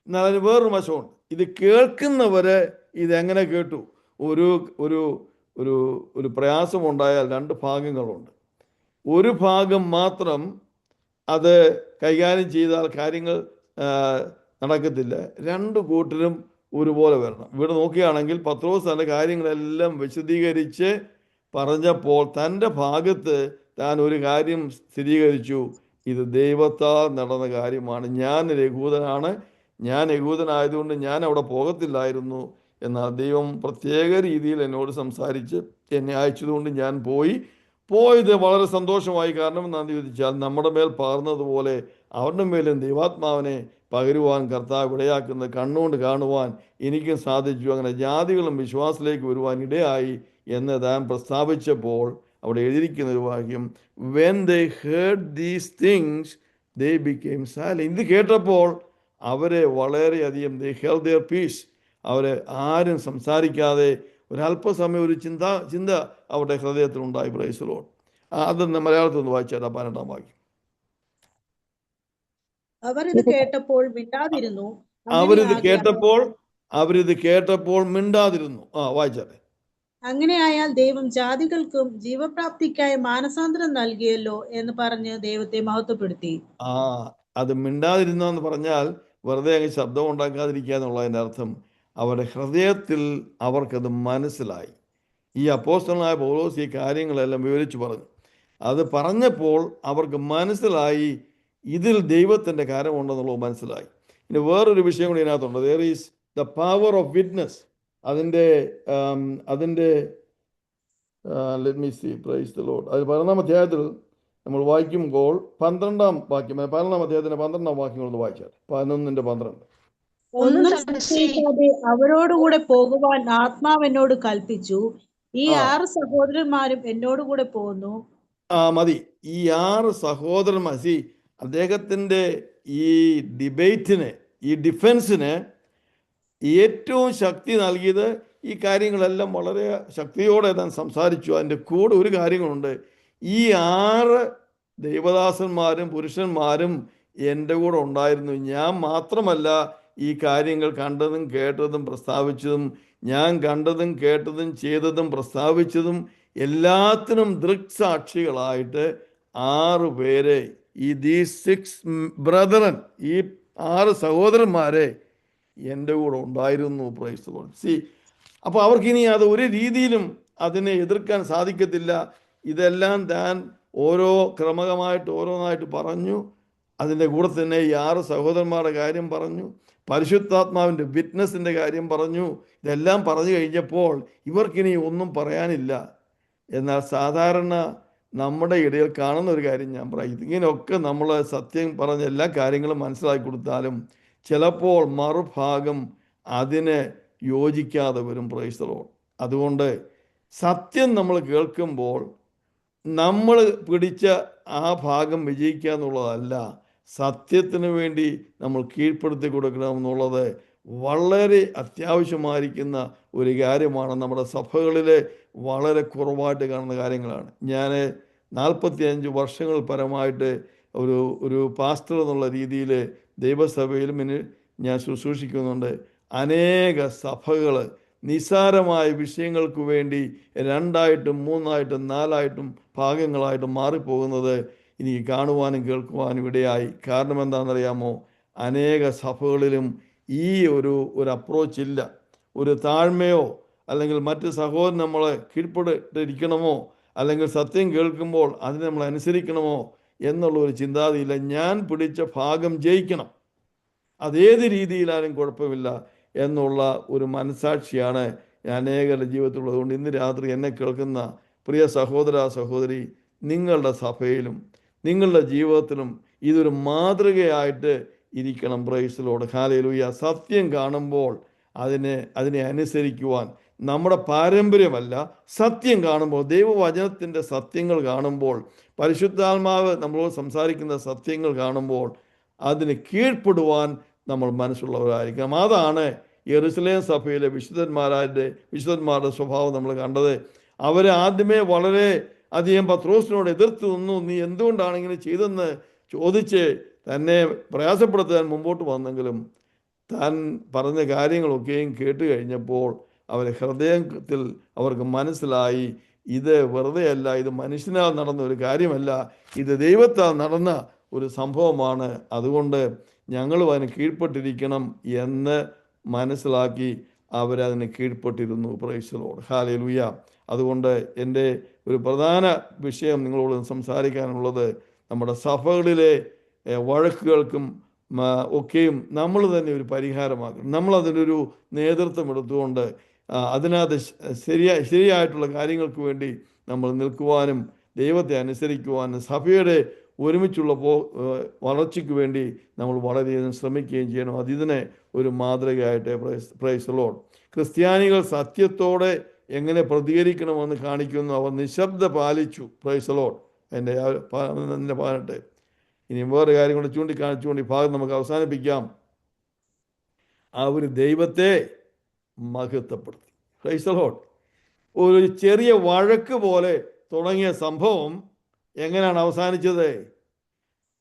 എന്നാൽ അതിന് വേറൊരു വശമുണ്ട്. ഇത് കേൾക്കുന്നവര് ഇതെങ്ങനെ കേട്ടു? ഒരു ഒരു ഒരു ഒരു പ്രയാസമുണ്ടായാൽ 2 ഭാഗങ്ങളുണ്ട്. ഒരു ഭാഗം മാത്രം അത് കൈകാര്യം ചെയ്താൽ കാര്യങ്ങൾ നടക്കത്തില്ല. 2 കൂട്ടരും ഒരുപോലെ വരണം. ഇവിടെ നോക്കുകയാണെങ്കിൽ പത്രോസ് തൻ്റെ കാര്യങ്ങളെല്ലാം വിശദീകരിച്ച് പറഞ്ഞപ്പോൾ തൻ്റെ ഭാഗത്ത് താൻ ഒരു കാര്യം സ്ഥിരീകരിച്ചു. ഇത് ദൈവത്താൽ നടന്ന കാര്യമാണ്. ഞാൻ യഹൂദനായതുകൊണ്ട് ഞാൻ അവിടെ പോകത്തില്ലായിരുന്നു. എന്നാൽ ദൈവം പ്രത്യേക രീതിയിൽ എന്നോട് സംസാരിച്ച് എന്നെ അയച്ചതുകൊണ്ട് ഞാൻ പോയത് വളരെ സന്തോഷമായി. കാരണം എന്താണെന്ന് ചോദിച്ചാൽ, നമ്മുടെ മേൽ പകർന്നതുപോലെ അവരുടെ മേലും ദൈവാത്മാവിനെ പകരുവാൻ കർത്താവ് ഇടയാക്കുന്നത് കണ്ണുകൊണ്ട് കാണുവാൻ എനിക്കും സാധിച്ചു. അങ്ങനെ ജാതികളും വിശ്വാസത്തിലേക്ക് വരുവാൻ ഇടയായി എന്ന് താൻ പ്രസ്താവിച്ചപ്പോൾ അവിടെ എഴുതിയിരിക്കുന്ന ഒരു വാക്യം, when they heard these things they became silent. ഇത് കേട്ടപ്പോൾ അവരെ വളരെയധികം ദേ ഹെൽഡ് ദെയർ പീസ്. അവരെ ആരും സംസാരിക്കാതെ ഒരല്പസമയം ഒരു ചിന്ത അവരുടെ ഹൃദയത്തിലുണ്ടായി. Price the Lord. അതൊന്ന് മലയാളത്തിൽ ഒന്ന് വായിച്ചാൽ 12-ാം വാക്യം. അവരിത് കേട്ടപ്പോൾ മിണ്ടാതിരുന്നു. അവരിത് കേട്ടപ്പോൾ മിണ്ടാതിരുന്നു. വായിച്ചാട്ടെ. അങ്ങനെയായാൽ ദൈവം ജാതികൾക്കും ജീവപ്രാപ്തിക്കായി മാനസാന്തരം നൽകിയല്ലോ എന്ന് പറഞ്ഞ് ദൈവത്തെ മഹത്വപ്പെടുത്തി. അത് മിണ്ടാതിരുന്നു എന്ന് പറഞ്ഞാൽ വെറുതെ അങ്ങ് ശബ്ദം ഉണ്ടാക്കാതിരിക്കുക എന്നുള്ളതിൻ്റെ അർത്ഥം അവരുടെ ഹൃദയത്തിൽ അവർക്കത് മനസ്സിലായി. ഈ അപ്പോസ്തലനായ പൗലോസ് ഈ കാര്യങ്ങളെല്ലാം വിവരിച്ചു പറഞ്ഞു. അത് പറഞ്ഞപ്പോൾ അവർക്ക് മനസ്സിലായി ഇതിൽ ദൈവത്തിൻ്റെ കാര്യമുണ്ടെന്നുള്ളത് മനസ്സിലായി. ഇനി വേറൊരു വിഷയം കൂടി ഇതിനകത്തുണ്ട്. There is the power of witness. അതിൻ്റെ let me see, praise the Lord. അത് 11-ാം അധ്യായത്തിൽ നമ്മൾ വായിക്കുമ്പോൾ 12-ാം വാക്യം, 11-ാം അധ്യായത്തിന്റെ 12-ാം വാക്യങ്ങളൊന്ന് വായിച്ചാൽ 11:12. ഒന്നും സംശയിക്കാതെ അവരോടുകൂടെ പോകുവാൻ ആത്മാവ് എന്നോട് കൽപ്പിച്ചു. ഈ 6 സഹോദരന്മാരും എന്നോടുകൂടെ പോകുന്നു. മതി. ഈ 6 സഹോദരന്മാർ, അദ്ദേഹത്തിന്റെ ഈ ഡിബേറ്റിന്, ഈ ഡിഫൻസിന് ഏറ്റവും ശക്തി നൽകിയത് ഈ കാര്യങ്ങളെല്ലാം വളരെ ശക്തിയോടെ താൻ സംസാരിച്ചു. അതിൻ്റെ കൂടെ ഒരു കാര്യങ്ങളുണ്ട്. ഈ 6 ദൈവദാസന്മാരും പുരുഷന്മാരും എൻ്റെ കൂടെ ഉണ്ടായിരുന്നു. ഞാൻ മാത്രമല്ല ഈ കാര്യങ്ങൾ കണ്ടതും കേട്ടതും പ്രസ്താവിച്ചതും, ഞാൻ കണ്ടതും കേട്ടതും ചെയ്തതും പ്രസ്താവിച്ചതും എല്ലാത്തിനും ദൃക്സാക്ഷികളായിട്ട് 6 പേരെ, ദീസ് 6 ബ്രദറൻ, ഈ 6 സഹോദരന്മാരെ എൻ്റെ കൂടെ ഉണ്ടായിരുന്നു. Price the Lord. അപ്പോൾ അവർക്കിനി അത് ഒരു രീതിയിലും അതിനെ എതിർക്കാൻ സാധിക്കത്തില്ല. ഇതെല്ലാം താൻ ക്രമമായിട്ട് ഓരോന്നായിട്ട് പറഞ്ഞു. അതിൻ്റെ കൂടെ തന്നെ ഈ 6 സഹോദരന്മാരുടെ കാര്യം പറഞ്ഞു, പരിശുദ്ധാത്മാവിൻ്റെ വിറ്റ്നസിൻ്റെ കാര്യം പറഞ്ഞു. ഇതെല്ലാം പറഞ്ഞു കഴിഞ്ഞപ്പോൾ ഇവർക്കിനി ഒന്നും പറയാനില്ല. എന്നാൽ സാധാരണ നമ്മുടെ ഇടയിൽ കാണുന്ന ഒരു കാര്യം ഞാൻ പറയും, ഇങ്ങനെയൊക്കെ നമ്മൾ സത്യം പറഞ്ഞ എല്ലാ കാര്യങ്ങളും മനസ്സിലാക്കി കൊടുത്താലും ചിലപ്പോൾ മറുഭാഗം അതിന് യോജിക്കാതെ വരും. Price the Lord. അതുകൊണ്ട് സത്യം നമ്മൾ കേൾക്കുമ്പോൾ നമ്മൾ പിടിച്ച ആ ഭാഗം വിജയിക്കുക എന്നുള്ളതല്ല, സത്യത്തിന് വേണ്ടി നമ്മൾ കീഴ്പ്പെടുത്തി കൊടുക്കണമെന്നുള്ളത് വളരെ അത്യാവശ്യമായിരിക്കുന്ന ഒരു കാര്യമാണ്. നമ്മുടെ സഭകളിൽ വളരെ കുറവായിട്ട് കാണുന്ന കാര്യങ്ങളാണ്. ഞാൻ 45 വർഷങ്ങൾ പരമായിട്ട് ഒരു പാസ്റ്റർ എന്നുള്ള രീതിയിൽ ദൈവസഭയിലും ഞാൻ ശുശ്രൂഷിക്കുന്നുണ്ട്. അനേക സഭകൾ നിസ്സാരമായ വിഷയങ്ങൾക്ക് വേണ്ടി 2ആയിട്ടും 3ആയിട്ടും 4ആയിട്ടും ഭാഗങ്ങളായിട്ടും മാറിപ്പോകുന്നത് എനിക്ക് കാണുവാനും കേൾക്കുവാനും ഇടയായി. കാരണം എന്താണെന്നറിയാമോ? അനേക സഭകളിലും ഈ ഒരു അപ്രോച്ച് ഇല്ല. ഒരു താഴ്മയോ അല്ലെങ്കിൽ മറ്റ് സഹോദരൻ നമ്മളെ കീഴ്പ്പെട്ടിരിക്കണമോ അല്ലെങ്കിൽ സത്യം കേൾക്കുമ്പോൾ അതിനെ നമ്മൾ അനുസരിക്കണമോ എന്നുള്ള ഒരു ചിന്താഗതിയില്ല. ഞാൻ പിടിച്ച ഭാഗം ജയിക്കണം, അതേത് രീതിയിലായാലും കുഴപ്പമില്ല എന്നുള്ള ഒരു മനസാക്ഷിയാണ് അനേകരുടെ ജീവിതത്തിലുള്ളത്. അതുകൊണ്ട് ഇന്ന് രാത്രി എന്നെ കേൾക്കുന്ന പ്രിയ സഹോദര സഹോദരി, നിങ്ങളുടെ സഭയിലും നിങ്ങളുടെ ജീവിതത്തിലും ഇതൊരു മാതൃകയായിട്ട് ഇരിക്കണം. Price the Lord. ഹല്ലേലൂയ. സത്യം കാണുമ്പോൾ അതിനെ അനുസരിക്കുവാൻ നമ്മുടെ പാരമ്പര്യമല്ല, സത്യം കാണുമ്പോൾ, ദൈവവചനത്തിൻ്റെ സത്യങ്ങൾ കാണുമ്പോൾ, പരിശുദ്ധാത്മാവ് നമ്മളോട് സംസാരിക്കുന്ന സത്യങ്ങൾ കാണുമ്പോൾ അതിന് കീഴ്പ്പെടുവാൻ നമ്മൾ മനസ്സുള്ളവരായിരിക്കണം. അതാണ് യെരുശലേം സഭയിലെ വിശുദ്ധന്മാരുടെ സ്വഭാവം നമ്മൾ കണ്ടത്. അവർ ആദ്യമേ വളരെ അധികം പത്രോസിനോട് എതിർത്ത് നിന്നു. നീ എന്തുകൊണ്ടാണ് ഇങ്ങനെ ചെയ്തെന്ന് ചോദിച്ച് തന്നെ പ്രയാസപ്പെടുത്താൻ മുമ്പോട്ട് വന്നെങ്കിലും താൻ പറഞ്ഞ കാര്യങ്ങളൊക്കെയും കേട്ട് കഴിഞ്ഞപ്പോൾ അവരുടെ ഹൃദയത്തിൽ അവർക്ക് മനസ്സിലായി, ഇത് വെറുതെയല്ല, ഇത് മനുഷ്യനാൽ നടന്ന ഒരു കാര്യമല്ല, ഇത് ദൈവത്താൽ നടന്ന ഒരു സംഭവമാണ്. അതുകൊണ്ട് ഞങ്ങളും അതിന് കീഴ്പ്പെട്ടിരിക്കണം എന്ന് മനസ്സിലാക്കി അവരതിന് കീഴ്പ്പെട്ടിരുന്നു. Praise the Lord. ഹല്ലേലൂയ. അതുകൊണ്ട് എൻ്റെ ഒരു പ്രധാന വിഷയം നിങ്ങളോട് സംസാരിക്കാനുള്ളത് നമ്മുടെ സഭകളിലെ വഴക്കുകൾക്കും ഒക്കെയും നമ്മൾ തന്നെ ഒരു പരിഹാരമാക്കണം. നമ്മളതിനൊരു നേതൃത്വം എടുത്തുകൊണ്ട് അതിനകത്ത് ശരിയായിട്ടുള്ള കാര്യങ്ങൾക്ക് വേണ്ടി നമ്മൾ നിൽക്കുവാനും ദൈവത്തെ അനുസരിക്കുവാനും സഭയുടെ ഒരുമിച്ചുള്ള വളർച്ചയ്ക്ക് വേണ്ടി നമ്മൾ വളരെയധികം ശ്രമിക്കുകയും ചെയ്യണം. അതിനെ ഒരു മാതൃകയായിട്ട് പ്രൈസ് ലോർഡ്. ക്രിസ്ത്യാനികൾ സത്യത്തോടെ എങ്ങനെ പ്രതികരിക്കണമെന്ന് കാണിക്കുന്നു. അവർ നിശബ്ദ പാലിച്ചു. Praise Lord. എൻ്റെ 18. ഇനി വേറെ കാര്യം കൊണ്ട് ചൂണ്ടിക്കാണിച്ചുകൊണ്ട് ഈ ഭാഗം നമുക്ക് അവസാനിപ്പിക്കാം. അവർ ദൈവത്തെ മഹത്വപ്പെടുത്തി. Praise Lord. ഒരു ചെറിയ വഴക്ക് പോലെ തുടങ്ങിയ സംഭവം എങ്ങനെയാണ് അവസാനിച്ചത്?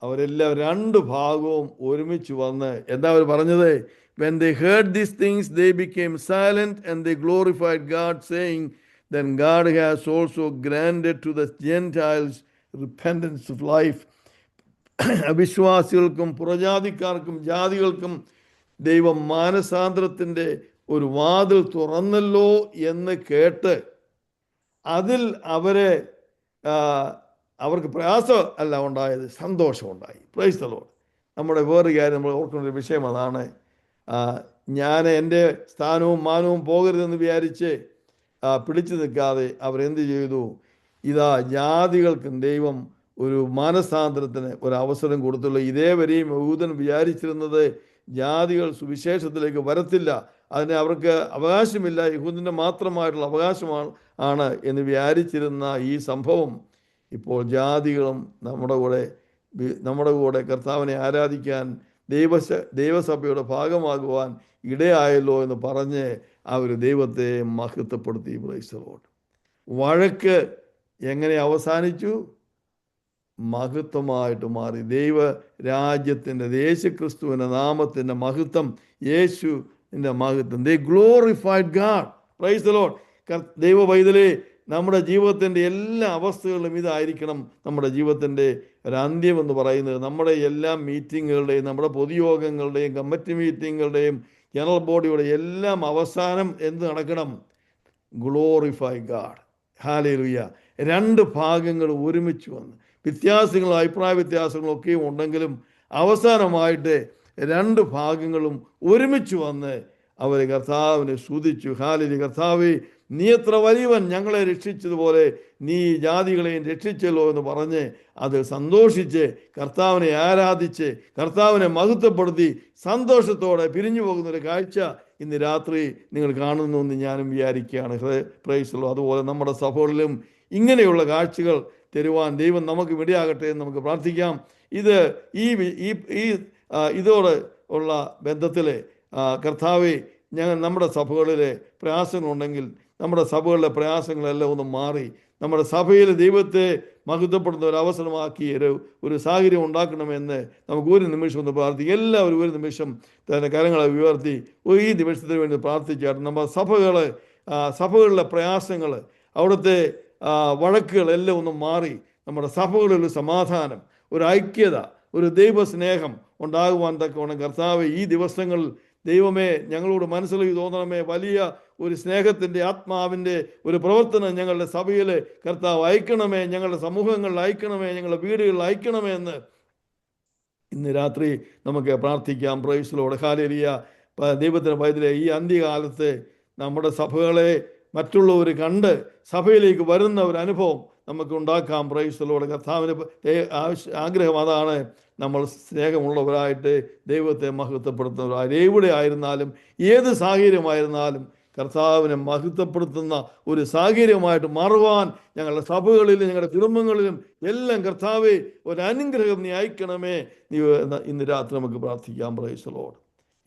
അവരെല്ലാം രണ്ട് ഭാഗവും ഒരുമിച്ച് വന്ന് എന്താ അവർ പറഞ്ഞത്? When they heard these things, they became silent and they glorified God, saying, then God has also granted to the Gentiles repentance of life. അവിശ്വാസികൾക്കും പുറജാതിക്കാർക്കും ജാതികൾക്കും ദൈവം മാനസാന്തരത്തിൻ്റെ ഒരു വാതിൽ തുറന്നല്ലോ എന്ന് കേട്ട് അതിൽ അവർക്ക് പ്രയാസം അല്ല ഉണ്ടായത്, സന്തോഷമുണ്ടായി. Price the Lord. നമ്മുടെ വേറൊരു കാര്യം നമ്മൾ ഓർക്കുന്ന ഒരു വിഷയം അതാണ്. ഞാൻ എൻ്റെ സ്ഥാനവും മാനവും പോകരുതെന്ന് വിചാരിച്ച് പിടിച്ചു നിൽക്കാതെ അവരെന്ത് ചെയ്തു? ഇതാ ജാതികൾക്കും ദൈവം ഒരു മാനസാന്തരത്തിന് ഒരു അവസരം കൊടുത്തുള്ളൂ. ഇതേവരെയും യഹൂദൻ വിചാരിച്ചിരുന്നത് ജാതികൾ സുവിശേഷത്തിലേക്ക് വരത്തില്ല, അതിന് അവർക്ക് അവകാശമില്ല, യഹൂദൻ്റെ മാത്രമായിട്ടുള്ള അവകാശമാണ് എന്ന് വിചാരിച്ചിരുന്ന ഈ സംഭവം ഇപ്പോൾ ജാതികളും നമ്മുടെ കൂടെ കർത്താവിനെ ആരാധിക്കാൻ ദൈവസഭയുടെ ഭാഗമാകുവാൻ ഇടയായല്ലോ എന്ന് പറഞ്ഞ് അവർ ദൈവത്തെ മഹത്വപ്പെടുത്തി. Price the Lord. വഴക്ക് എങ്ങനെ അവസാനിച്ചു? മഹത്വമായിട്ട് മാറി. ദൈവ രാജ്യത്തിൻ്റെ യേശുക്രിസ്തുവിൻ്റെ നാമത്തിൻ്റെ മഹത്വം, യേശുവിൻ്റെ മഹത്വം. They glorified God. Praise the Lord. ദൈവ പൈതലേ, നമ്മുടെ ജീവിതത്തിൻ്റെ എല്ലാ അവസ്ഥകളിലും ഇതായിരിക്കണം നമ്മുടെ ജീവിതത്തിൻ്റെ ഒരു അന്ത്യം എന്ന് പറയുന്നത്. നമ്മുടെ എല്ലാ മീറ്റിങ്ങുകളുടെയും നമ്മുടെ പൊതുയോഗങ്ങളുടെയും കമ്മിറ്റി മീറ്റിങ്ങുകളുടെയും ജനറൽ ബോഡിയുടെ എല്ലാം അവസാനം എന്ത് നടക്കണം? Glorify God. ഹല്ലേലൂയ. രണ്ട് ഭാഗങ്ങൾ ഒരുമിച്ച് വന്ന് വ്യത്യാസങ്ങളും അഭിപ്രായ വ്യത്യാസങ്ങളൊക്കെ ഉണ്ടെങ്കിലും അവസാനമായിട്ട് രണ്ട് ഭാഗങ്ങളും ഒരുമിച്ച് വന്ന് അവർ കർത്താവിനെ സ്തുതിച്ചു. ഹല്ലേലൂയ. കർത്താവേ, നീ എത്ര വലിയവൻ, ഞങ്ങളെ രക്ഷിച്ചതുപോലെ നീ ജാതികളെയും രക്ഷിച്ചല്ലോ എന്ന് പറഞ്ഞ് അത് സന്തോഷിച്ച് കർത്താവിനെ ആരാധിച്ച് കർത്താവിനെ മഹത്വപ്പെടുത്തി സന്തോഷത്തോടെ പിരിഞ്ഞു പോകുന്നൊരു കാഴ്ച ഇന്ന് രാത്രി നിങ്ങൾ കാണുന്നു എന്ന് ഞാനും വിചാരിക്കുകയാണ്. Price the Lord. അതുപോലെ നമ്മുടെ സഭകളിലും ഇങ്ങനെയുള്ള കാഴ്ചകൾ തരുവാൻ ദൈവം നമുക്ക് ഇടയാകട്ടെ എന്ന് നമുക്ക് പ്രാർത്ഥിക്കാം. ഇതോട് ഉള്ള ബന്ധത്തിൽ കർത്താവേ, നമ്മുടെ സഭകളിലെ പ്രയാസങ്ങളുണ്ടെങ്കിൽ നമ്മുടെ സഭകളിലെ പ്രയാസങ്ങളെല്ലാം ഒന്ന് മാറി നമ്മുടെ സഭയിൽ ദൈവത്തെ മഹത്വപ്പെടുന്ന ഒരു അവസരമാക്കി ഒരു സാഹചര്യം ഉണ്ടാക്കണമെന്ന് നമുക്ക് ഒരു നിമിഷം ഒന്ന് പ്രാർത്ഥിക്കാം. എല്ലാവരും ഒരു നിമിഷം തന്നെ കരങ്ങളെ ഉയർത്തി ഈ നിമിഷത്തിന് വേണ്ടി പ്രാർത്ഥിച്ചായിരുന്നു. നമ്മുടെ സഭകളിലെ പ്രയാസങ്ങൾ, അവിടുത്തെ വഴക്കുകളെല്ലാം ഒന്ന് മാറി നമ്മുടെ സഭകളിൽ ഒരു സമാധാനം, ഒരു ഐക്യത, ഒരു ദൈവസ്നേഹം ഉണ്ടാകുവാൻ തക്കവണ്ണം കർത്താവ് ഈ ദിവസങ്ങളിൽ ദൈവമേ ഞങ്ങളോട് മനസ്സിലാക്കി തോന്നണമേ. വലിയ ഒരു സ്നേഹത്തിൻ്റെ ആത്മാവിൻ്റെ ഒരു പ്രവർത്തനം ഞങ്ങളുടെ സഭയിൽ കർത്താവ് അയക്കണമേ, ഞങ്ങളുടെ സമൂഹങ്ങളിൽ അയക്കണമേ, ഞങ്ങളുടെ വീടുകളിൽ അയക്കണമേ എന്ന് ഇന്ന് രാത്രി നമുക്ക് പ്രാർത്ഥിക്കാം. Price the Lord. ഹല്ലേലൂയ. ദൈവത്തിൻ്റെ പൈതലേ, ഈ അന്ത്യകാലത്ത് നമ്മുടെ സഭകളെ മറ്റുള്ളവർ കണ്ട് സഭയിലേക്ക് വരുന്ന ഒരു അനുഭവം നമുക്ക് ഉണ്ടാക്കാം. Price the Lord. കർത്താവിന് ആഗ്രഹം അതാണ്. നമ്മൾ സ്നേഹമുള്ളവരായിട്ട് ദൈവത്തെ മഹത്വപ്പെടുത്തുന്നവരായി എവിടെ ആയിരുന്നാലും ഏത് സാഹചര്യമായിരുന്നാലും കർത്താവിനെ മഹത്വപ്പെടുത്തുന്ന ഒരു സാഹചര്യമായിട്ട് മാറുവാൻ ഞങ്ങളുടെ സഭകളിലും ഞങ്ങളുടെ കുടുംബങ്ങളിലും എല്ലാം കർത്താവെ ഒരു അനുഗ്രഹം നീ അയക്കണമേ. നീ ഇന്ന് രാത്രി നമുക്ക് പ്രാർത്ഥിക്കാം. Price the Lord.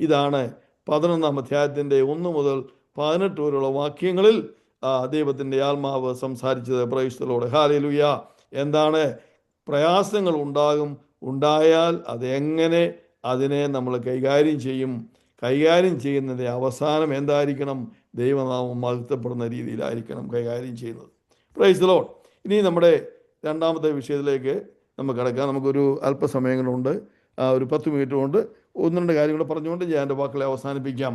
ഇതാണ് 11-ാം അധ്യായത്തിൻ്റെ 1 മുതൽ 18 വരെയുള്ള വാക്യങ്ങളിൽ ദൈവത്തിൻ്റെ ആത്മാവ് സംസാരിച്ചത്. Price the Lord. ഹല്ലേലൂയ. എന്താണ് പ്രയാസങ്ങൾ ഉണ്ടായാൽ അതെങ്ങനെ അതിനെ നമ്മൾ കൈകാര്യം ചെയ്യുന്നതിൻ്റെ അവസാനം എന്തായിരിക്കണം? ദൈവനാമം മഹത്വപ്പെടുന്ന രീതിയിലായിരിക്കണം കൈകാര്യം ചെയ്യുന്നത്. Price the Lord. ഇനി നമ്മുടെ രണ്ടാമത്തെ വിഷയത്തിലേക്ക് നമുക്ക് കിടക്കാം. നമുക്കൊരു അല്പസമയങ്ങളുണ്ട്, ഒരു 10 മിനിറ്റ് കൊണ്ട് 1-2 കാര്യങ്ങൾ പറഞ്ഞുകൊണ്ട് ഞാൻ എൻ്റെ വാക്കുകളെ അവസാനിപ്പിക്കാം.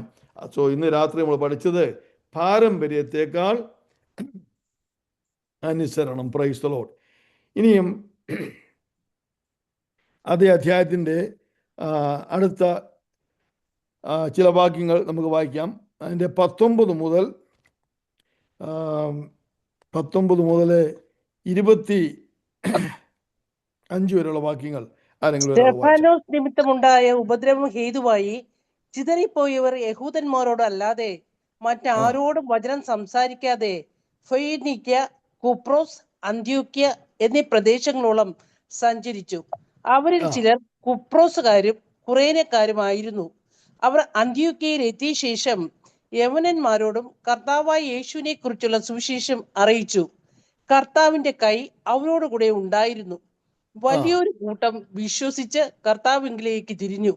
ഇന്ന് രാത്രി നമ്മൾ പഠിച്ചത് പാരമ്പര്യത്തെക്കാൾ അനുസരണം. Price the Lord. ഇനിയും അതേ അധ്യായത്തിൻ്റെ അടുത്ത ചില വാക്യങ്ങൾ നമുക്ക് വായിക്കാം. അതിൻ്റെ 19 മുതൽ 22 5 വരെയുള്ള വാക്യങ്ങൾ ആരെങ്കിലും ഒരാൾ വായിച്ചു. സ്റ്റെഫാനോസ് നിമിത്തമുണ്ടായ ഉപദ്രവം ഹേതുവായി ചിതറിപ്പോയവർ യഹൂദന്മാരോട് അല്ലാതെ മറ്റാരോടും വചനം സംസാരിക്കാതെ ഫൊയ്നീക്യ, കുപ്രോസ്, അന്ത്യോക്യ എന്നീ പ്രദേശങ്ങളോളം സഞ്ചരിച്ചു. അവരിൽ ചിലർ കുപ്രോസുകാരും കുറേനക്കാരുമായിരുന്നു. അവർ അന്ത്യോക്യയിൽ എത്തിയ ശേഷം യവനന്മാരോടും കർത്താവായ യേശുവിനെ കുറിച്ചുള്ള സുവിശേഷം അറിയിച്ചു. കർത്താവിന്റെ കൈ അവരോടുകൂടെ ഉണ്ടായിരുന്നു. വലിയൊരു കൂട്ടം വിശ്വസിച്ച് കർത്താവിലേക്ക് തിരിഞ്ഞു.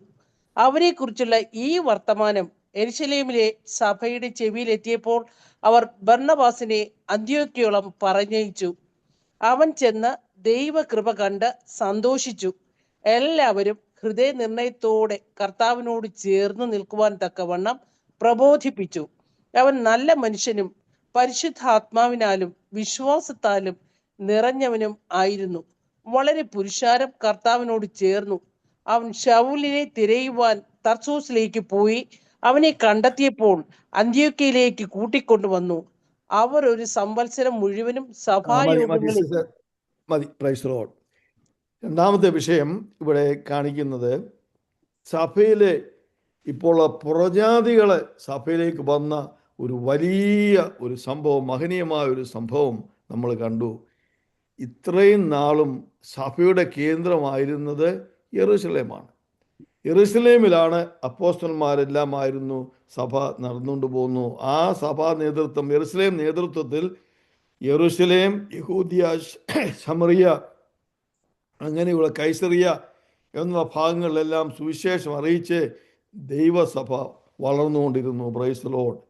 അവരെ കുറിച്ചുള്ള ഈ വർത്തമാനം യെരുശലേമിലെ സഭയുടെ ചെവിയിൽ എത്തിയപ്പോൾ അവർ ബർന്നബാസിനെ അന്ത്യോക്യോളം പറഞ്ഞയച്ചു. അവൻ ചെന്ന് ദൈവകൃപ കണ്ട് സന്തോഷിച്ചു. എല്ലാവരും ഹൃദയനിർണയത്തോടെ കർത്താവിനോട് ചേർന്ന് നിൽക്കുവാൻ തക്കവണ്ണം പ്രബോധിപ്പിച്ചു. അവൻ നല്ല മനുഷ്യനും പരിശുദ്ധാത്മാവിനാലും വിശ്വാസത്താലും നിറഞ്ഞവനും ആയിരുന്നു. വളരെ പുരുഷാരം കർത്താവിനോട് ചേർന്നു. അവൻ ശൗലിനെ തിരയുവാൻ തർസോസിലേക്ക് പോയി അവനെ കണ്ടെത്തിയപ്പോൾ അന്ത്യോക്യയിലേക്ക് കൂട്ടിക്കൊണ്ടുവന്നു. അവർ ഒരു സംവത്സരം മുഴുവനും സഭായോഗങ്ങളിൽ മതി. Price the Lord. രണ്ടാമത്തെ വിഷയം ഇവിടെ കാണിക്കുന്നത് സഭയിലെ ഇപ്പോൾ പുറജാതികളെ സഭയിലേക്ക് വന്ന ഒരു വലിയ ഒരു സംഭവം, മഹനീയമായ ഒരു സംഭവം നമ്മൾ കണ്ടു. ഇത്രയും നാളും സഭയുടെ കേന്ദ്രമായിരുന്നത് യെറൂശലേമാണ്. യെറൂശലേമിലാണ് അപ്പോസ്തലന്മാരെല്ലാമായിരുന്നു സഭ നടന്നുകൊണ്ട് പോകുന്നു. ആ സഭാ നേതൃത്വം, യെറൂശലേം നേതൃത്വത്തിൽ യെറൂശലേം, യഹൂദിയ, ശമറിയ, അങ്ങനെയുള്ള കൈസറിയ എന്നുള്ള ഭാഗങ്ങളിലെല്ലാം സുവിശേഷം അറിയിച്ച് ദൈവസഭ വളർന്നുകൊണ്ടിരുന്നു. Price the Lord.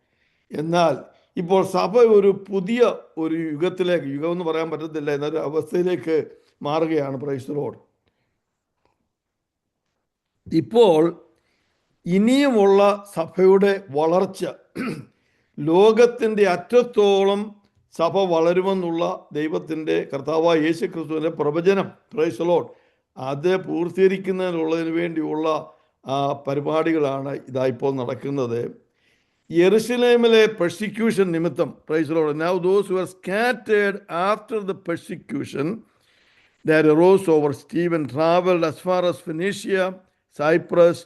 എന്നാൽ ഇപ്പോൾ സഭ ഒരു പുതിയ ഒരു യുഗത്തിലേക്ക്, യുഗം എന്ന് പറയാൻ പറ്റത്തില്ല, എന്നൊരു അവസ്ഥയിലേക്ക് മാറുകയാണ്. Price the Lord. ഇപ്പോൾ ഇനിയുമുള്ള സഭയുടെ വളർച്ച, ലോകത്തിൻ്റെ അറ്റത്തോളം സഭ വളരുമെന്നുള്ള ദൈവത്തിൻ്റെ കർത്താവായ യേശു ക്രിസ്തുവിൻ്റെ പ്രവചനം, പ്രൈസ് ദി ലോർഡ്, അത് പൂർത്തീകരിക്കുന്നതിനുള്ളതിന് വേണ്ടിയുള്ള പരിപാടികളാണ് ഇപ്പോൾ നടക്കുന്നത്. യെരുശലേമിലെ പെർസിക്യൂഷൻ നിമിത്തം, price the Lord, now those who were scattered after the persecution that arose over Stephen traveled as far as Phoenicia, Cyprus,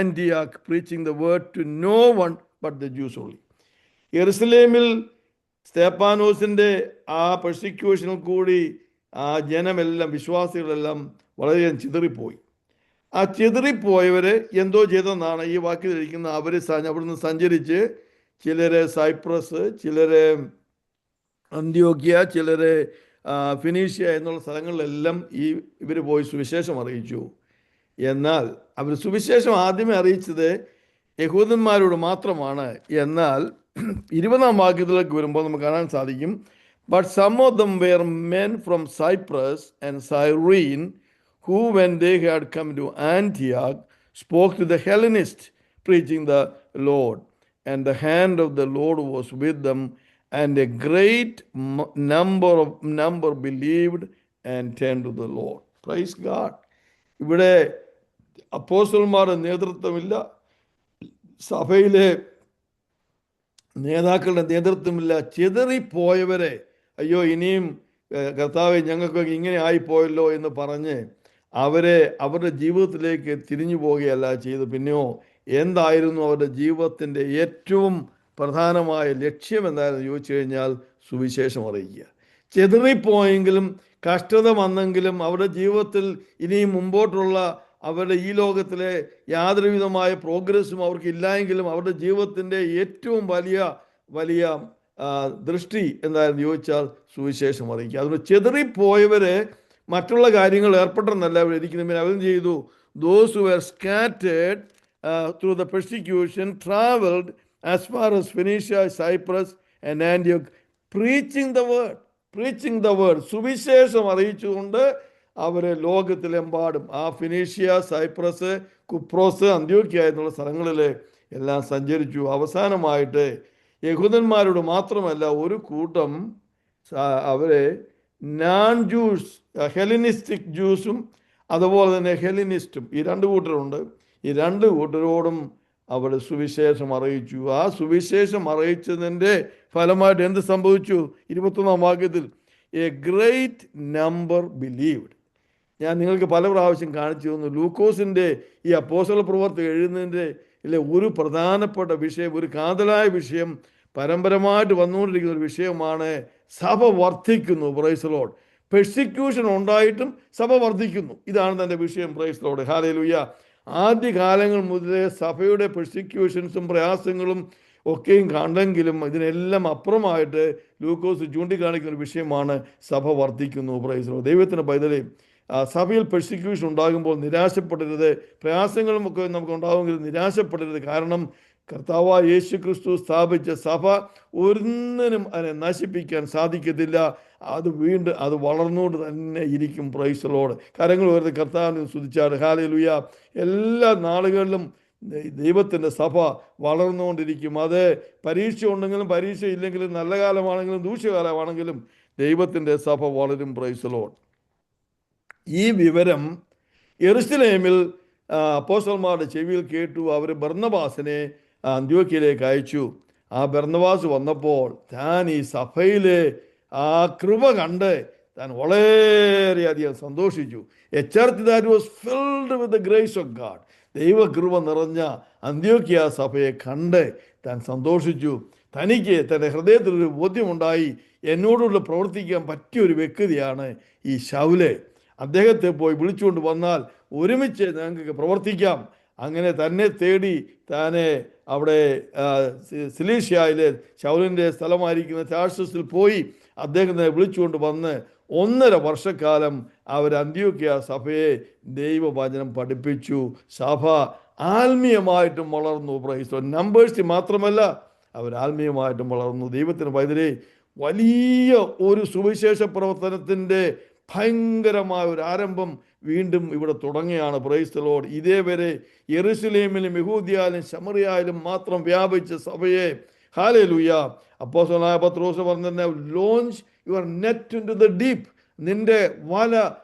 Antioch, preaching the word to no one but the Jews only. യെരുശലേമിൽ സ്തേഫാനോസിൻ്റെ ആ പെർസിക്യൂഷനിൽ കൂടി ആ ജനമെല്ലാം, വിശ്വാസികളെല്ലാം വളരെയധികം ചിതറിപ്പോയി. ആ ചിതറിപ്പോയവർ എന്തോ ചെയ്തെന്നാണ് ഈ വാക്യത്തിലിരിക്കുന്ന. അവർ അവിടുന്ന് സഞ്ചരിച്ച് ചിലർ സൈപ്രസ്, ചിലർ അന്ത്യോക്യ, ചിലർ ഫിനീഷ്യ എന്നുള്ള സ്ഥലങ്ങളിലെല്ലാം ഇവർ പോയി സുവിശേഷം അറിയിച്ചു. എന്നാൽ അവർ സുവിശേഷം ആദ്യമേ അറിയിച്ചത് യഹൂദന്മാരോട് മാത്രമാണ്. എന്നാൽ 20-ാം വാക്യത്തിലേക്ക് വരുമ്പോൾ നമുക്ക് കാണാൻ സാധിക്കും, but some of them were men from Cyprus and Cyrene who, when they had come to Antioch, spoke to the Hellenists, preaching the Lord. And the hand of the Lord was with them, and a great number believed and turned to the Lord. Praise God. ഇവിടെ അപ്പോസ്തലന്മാരുടെ നേതൃത്വമില്ല, സഭയിലെ നേതാക്കളുടെ നേതൃത്വമില്ല. ചിതറിപ്പോയവരെ, അയ്യോ ഇനിയും കർത്താവെ ഞങ്ങൾക്കൊക്കെ ഇങ്ങനെ ആയിപ്പോയല്ലോ എന്ന് പറഞ്ഞ് അവരെ അവരുടെ ജീവിതത്തിലേക്ക് തിരിഞ്ഞു പോവുകയല്ല ചെയ്ത്. പിന്നെയോ എന്തായിരുന്നു അവരുടെ ജീവിതത്തിൻ്റെ ഏറ്റവും പ്രധാനമായ ലക്ഷ്യം എന്തായിരുന്നു ചോദിച്ചു കഴിഞ്ഞാൽ സുവിശേഷം അറിയിക്കുക. ചിതറിപ്പോയെങ്കിലും കഷ്ടത വന്നെങ്കിലും അവരുടെ ജീവിതത്തിൽ ഇനിയും മുമ്പോട്ടുള്ള അവരുടെ ഈ ലോകത്തിലെ യാതൊരു വിധമായ പ്രോഗ്രസ്സും അവർക്ക് ഇല്ലായെങ്കിലും അവരുടെ ജീവിതത്തിൻ്റെ ഏറ്റവും വലിയ ദൃഷ്ടി എന്തായിരുന്നു ചോദിച്ചാൽ സുവിശേഷം അറിയിക്കുക. അതുകൊണ്ട് ചിതറിപ്പോയവരെ മറ്റുള്ള കാര്യങ്ങൾ ഏർപ്പെട്ടെന്നല്ല അവർ ഇരിക്കുന്നത്. അവരും ചെയ്തു. Those who were scattered through the persecution traveled as far as Phoenicia, Cyprus and Antioch, preaching the word. സുവിശേഷം അറിയിച്ചുകൊണ്ട് അവർ ലോകത്തിലെമ്പാടും ആ ഫിനീഷ്യ, സൈപ്രസ്, കുപ്രോസ്, അന്ത്യോക്യ എന്നുള്ള സ്ഥലങ്ങളിൽ എല്ലാം സഞ്ചരിച്ചു. അവസാനമായിട്ട് യഹൂദന്മാരോട് മാത്രമല്ല, ഒരു കൂട്ടം അവരെ നോൺ ജൂസ്, ഹെലനിസ്റ്റിക് ജ്യൂസും അതുപോലെ തന്നെ ഹെലനിസ്റ്റും, ഈ രണ്ട് കൂട്ടരുണ്ട്. ഈ രണ്ട് കൂട്ടരോടും അവർ സുവിശേഷം അറിയിച്ചു. ആ സുവിശേഷം അറിയിച്ചതിൻ്റെ ഫലമായിട്ട് എന്ത് സംഭവിച്ചു? 21-ാം വാക്യത്തിൽ എ ഗ്രേറ്റ് നമ്പർ ബിലീവ്ഡ്. ഞാൻ നിങ്ങൾക്ക് പല പ്രാവശ്യം കാണിച്ചു തന്നു. ലൂക്കോസിൻ്റെ ഈ അപ്പോസ്തല പ്രവൃത്തി എഴുതുന്നതിൻ്റെ ഒരു പ്രധാനപ്പെട്ട വിഷയം, ഒരു കാതലായ വിഷയം, പരമ്പരമായിട്ട് വന്നുകൊണ്ടിരിക്കുന്ന ഒരു വിഷയമാണ് സഭ വർദ്ധിക്കുന്നു. Price the Lord. പെർസിക്യൂഷൻ ഉണ്ടായിട്ടും സഭ വർദ്ധിക്കുന്നു. ഇതാണ് തൻ്റെ വിഷയം. Price the Lord. ഹല്ലേലൂയ. ആദ്യകാലങ്ങൾ മുതലേ സഭയുടെ പെർസിക്യൂഷൻസും പ്രയാസങ്ങളും ഒക്കെയും കണ്ടെങ്കിലും ഇതിനെല്ലാം അപ്പുറമായിട്ട് ലൂക്കോസ് ചൂണ്ടിക്കാണിക്കുന്ന ഒരു വിഷയമാണ് സഭ വർദ്ധിക്കുന്നു. Price the Lord. ദൈവത്തിൻ്റെ പൈതലേ, സഭയിൽ പെർസിക്യൂഷൻ ഉണ്ടാകുമ്പോൾ നിരാശപ്പെടരുത്. പ്രയാസങ്ങളും ഒക്കെ നമുക്ക് ഉണ്ടാകുമെങ്കിലും നിരാശപ്പെടരുത്. കാരണം കർത്താവായ യേശു ക്രിസ്തു സ്ഥാപിച്ച സഭ ഒന്നിനും അതിനെ നശിപ്പിക്കാൻ സാധിക്കത്തില്ല. അത് വീണ്ടും അത് വളർന്നുകൊണ്ട് തന്നെ ഇരിക്കും. Price the Lord. കരങ്ങൾ ഉയർത്തി കർത്താവിനെ സ്തുതിച്ചാട്. ഹല്ലേലൂയ. എല്ലാ നാളുകളിലും ദൈവത്തിൻ്റെ സഭ വളർന്നുകൊണ്ടിരിക്കും. അത് പരീക്ഷ ഉണ്ടെങ്കിലും പരീക്ഷ ഇല്ലെങ്കിലും, നല്ല കാലമാണെങ്കിലും ദൂഷ്യകാലമാണെങ്കിലും ദൈവത്തിൻ്റെ സഭ വളരും. Price the Lord. ഈ വിവരം യെരുശലേമിൽ അപ്പോസ്തലന്മാരുടെ ചെവിയിൽ കേട്ടു. അവർ ബർന്നബാസിനെ അന്ത്യോക്യയിലേക്ക് അയച്ചു. ആ ബർന്നബാസ് വന്നപ്പോൾ താൻ ഈ സഭയിലെ ആ കൃപ കണ്ട് താൻ വളരെയധികം സന്തോഷിച്ചു. A church that was filled with the grace of God. ദൈവകൃപ നിറഞ്ഞ അന്ത്യോക്യ സഭയെ കണ്ട് താൻ സന്തോഷിച്ചു. തനിക്ക് തൻ്റെ ഹൃദയത്തിലൊരു ബോധ്യമുണ്ടായി, എന്നോടുള്ള പ്രവർത്തിക്കാൻ പറ്റിയൊരു വ്യക്തിയാണ് ഈ ശൗല്. അദ്ദേഹത്തെ പോയി വിളിച്ചുകൊണ്ട് വന്നാൽ ഒരുമിച്ച് ഞങ്ങൾക്ക് പ്രവർത്തിക്കാം. അങ്ങനെ തന്നെ തേടി താനെ അവിടെ സിലീഷ്യയിലെ ശൗലിൻ്റെ സ്ഥലമായിരിക്കുന്ന ടാർസസിൽ പോയി അദ്ദേഹത്തെ വിളിച്ചുകൊണ്ട് വന്ന് 1.5 വർഷക്കാലം അവർ അന്ത്യോക്യ സഭയെ ദൈവവചനം പഠിപ്പിച്ചു. സഭ ആത്മീയമായിട്ടും വളർന്നു. പ്രൈസ്. നമ്പേഴ്സ് മാത്രമല്ല, അവർ ആത്മീയമായിട്ടും വളർന്നു. ദൈവത്തിന് പൈതലേ, വലിയ ഒരു സുവിശേഷ പ്രവർത്തനത്തിൻ്റെ ഭയങ്കരമായ ഒരു ആരംഭം വീണ്ടും ഇവിടെ തുടങ്ങിയാണ്. Praise the Lord. ഇതേവരെ യെരുശലേമിലും യഹൂദിയായാലും ശമറിയായാലും മാത്രം വ്യാപിച്ച സഭയെ, ഹല്ലേലൂയ, അപ്പോസ്തലനായ പത്രോസ് പറഞ്ഞ launch your net into the deep, നിന്റെ വല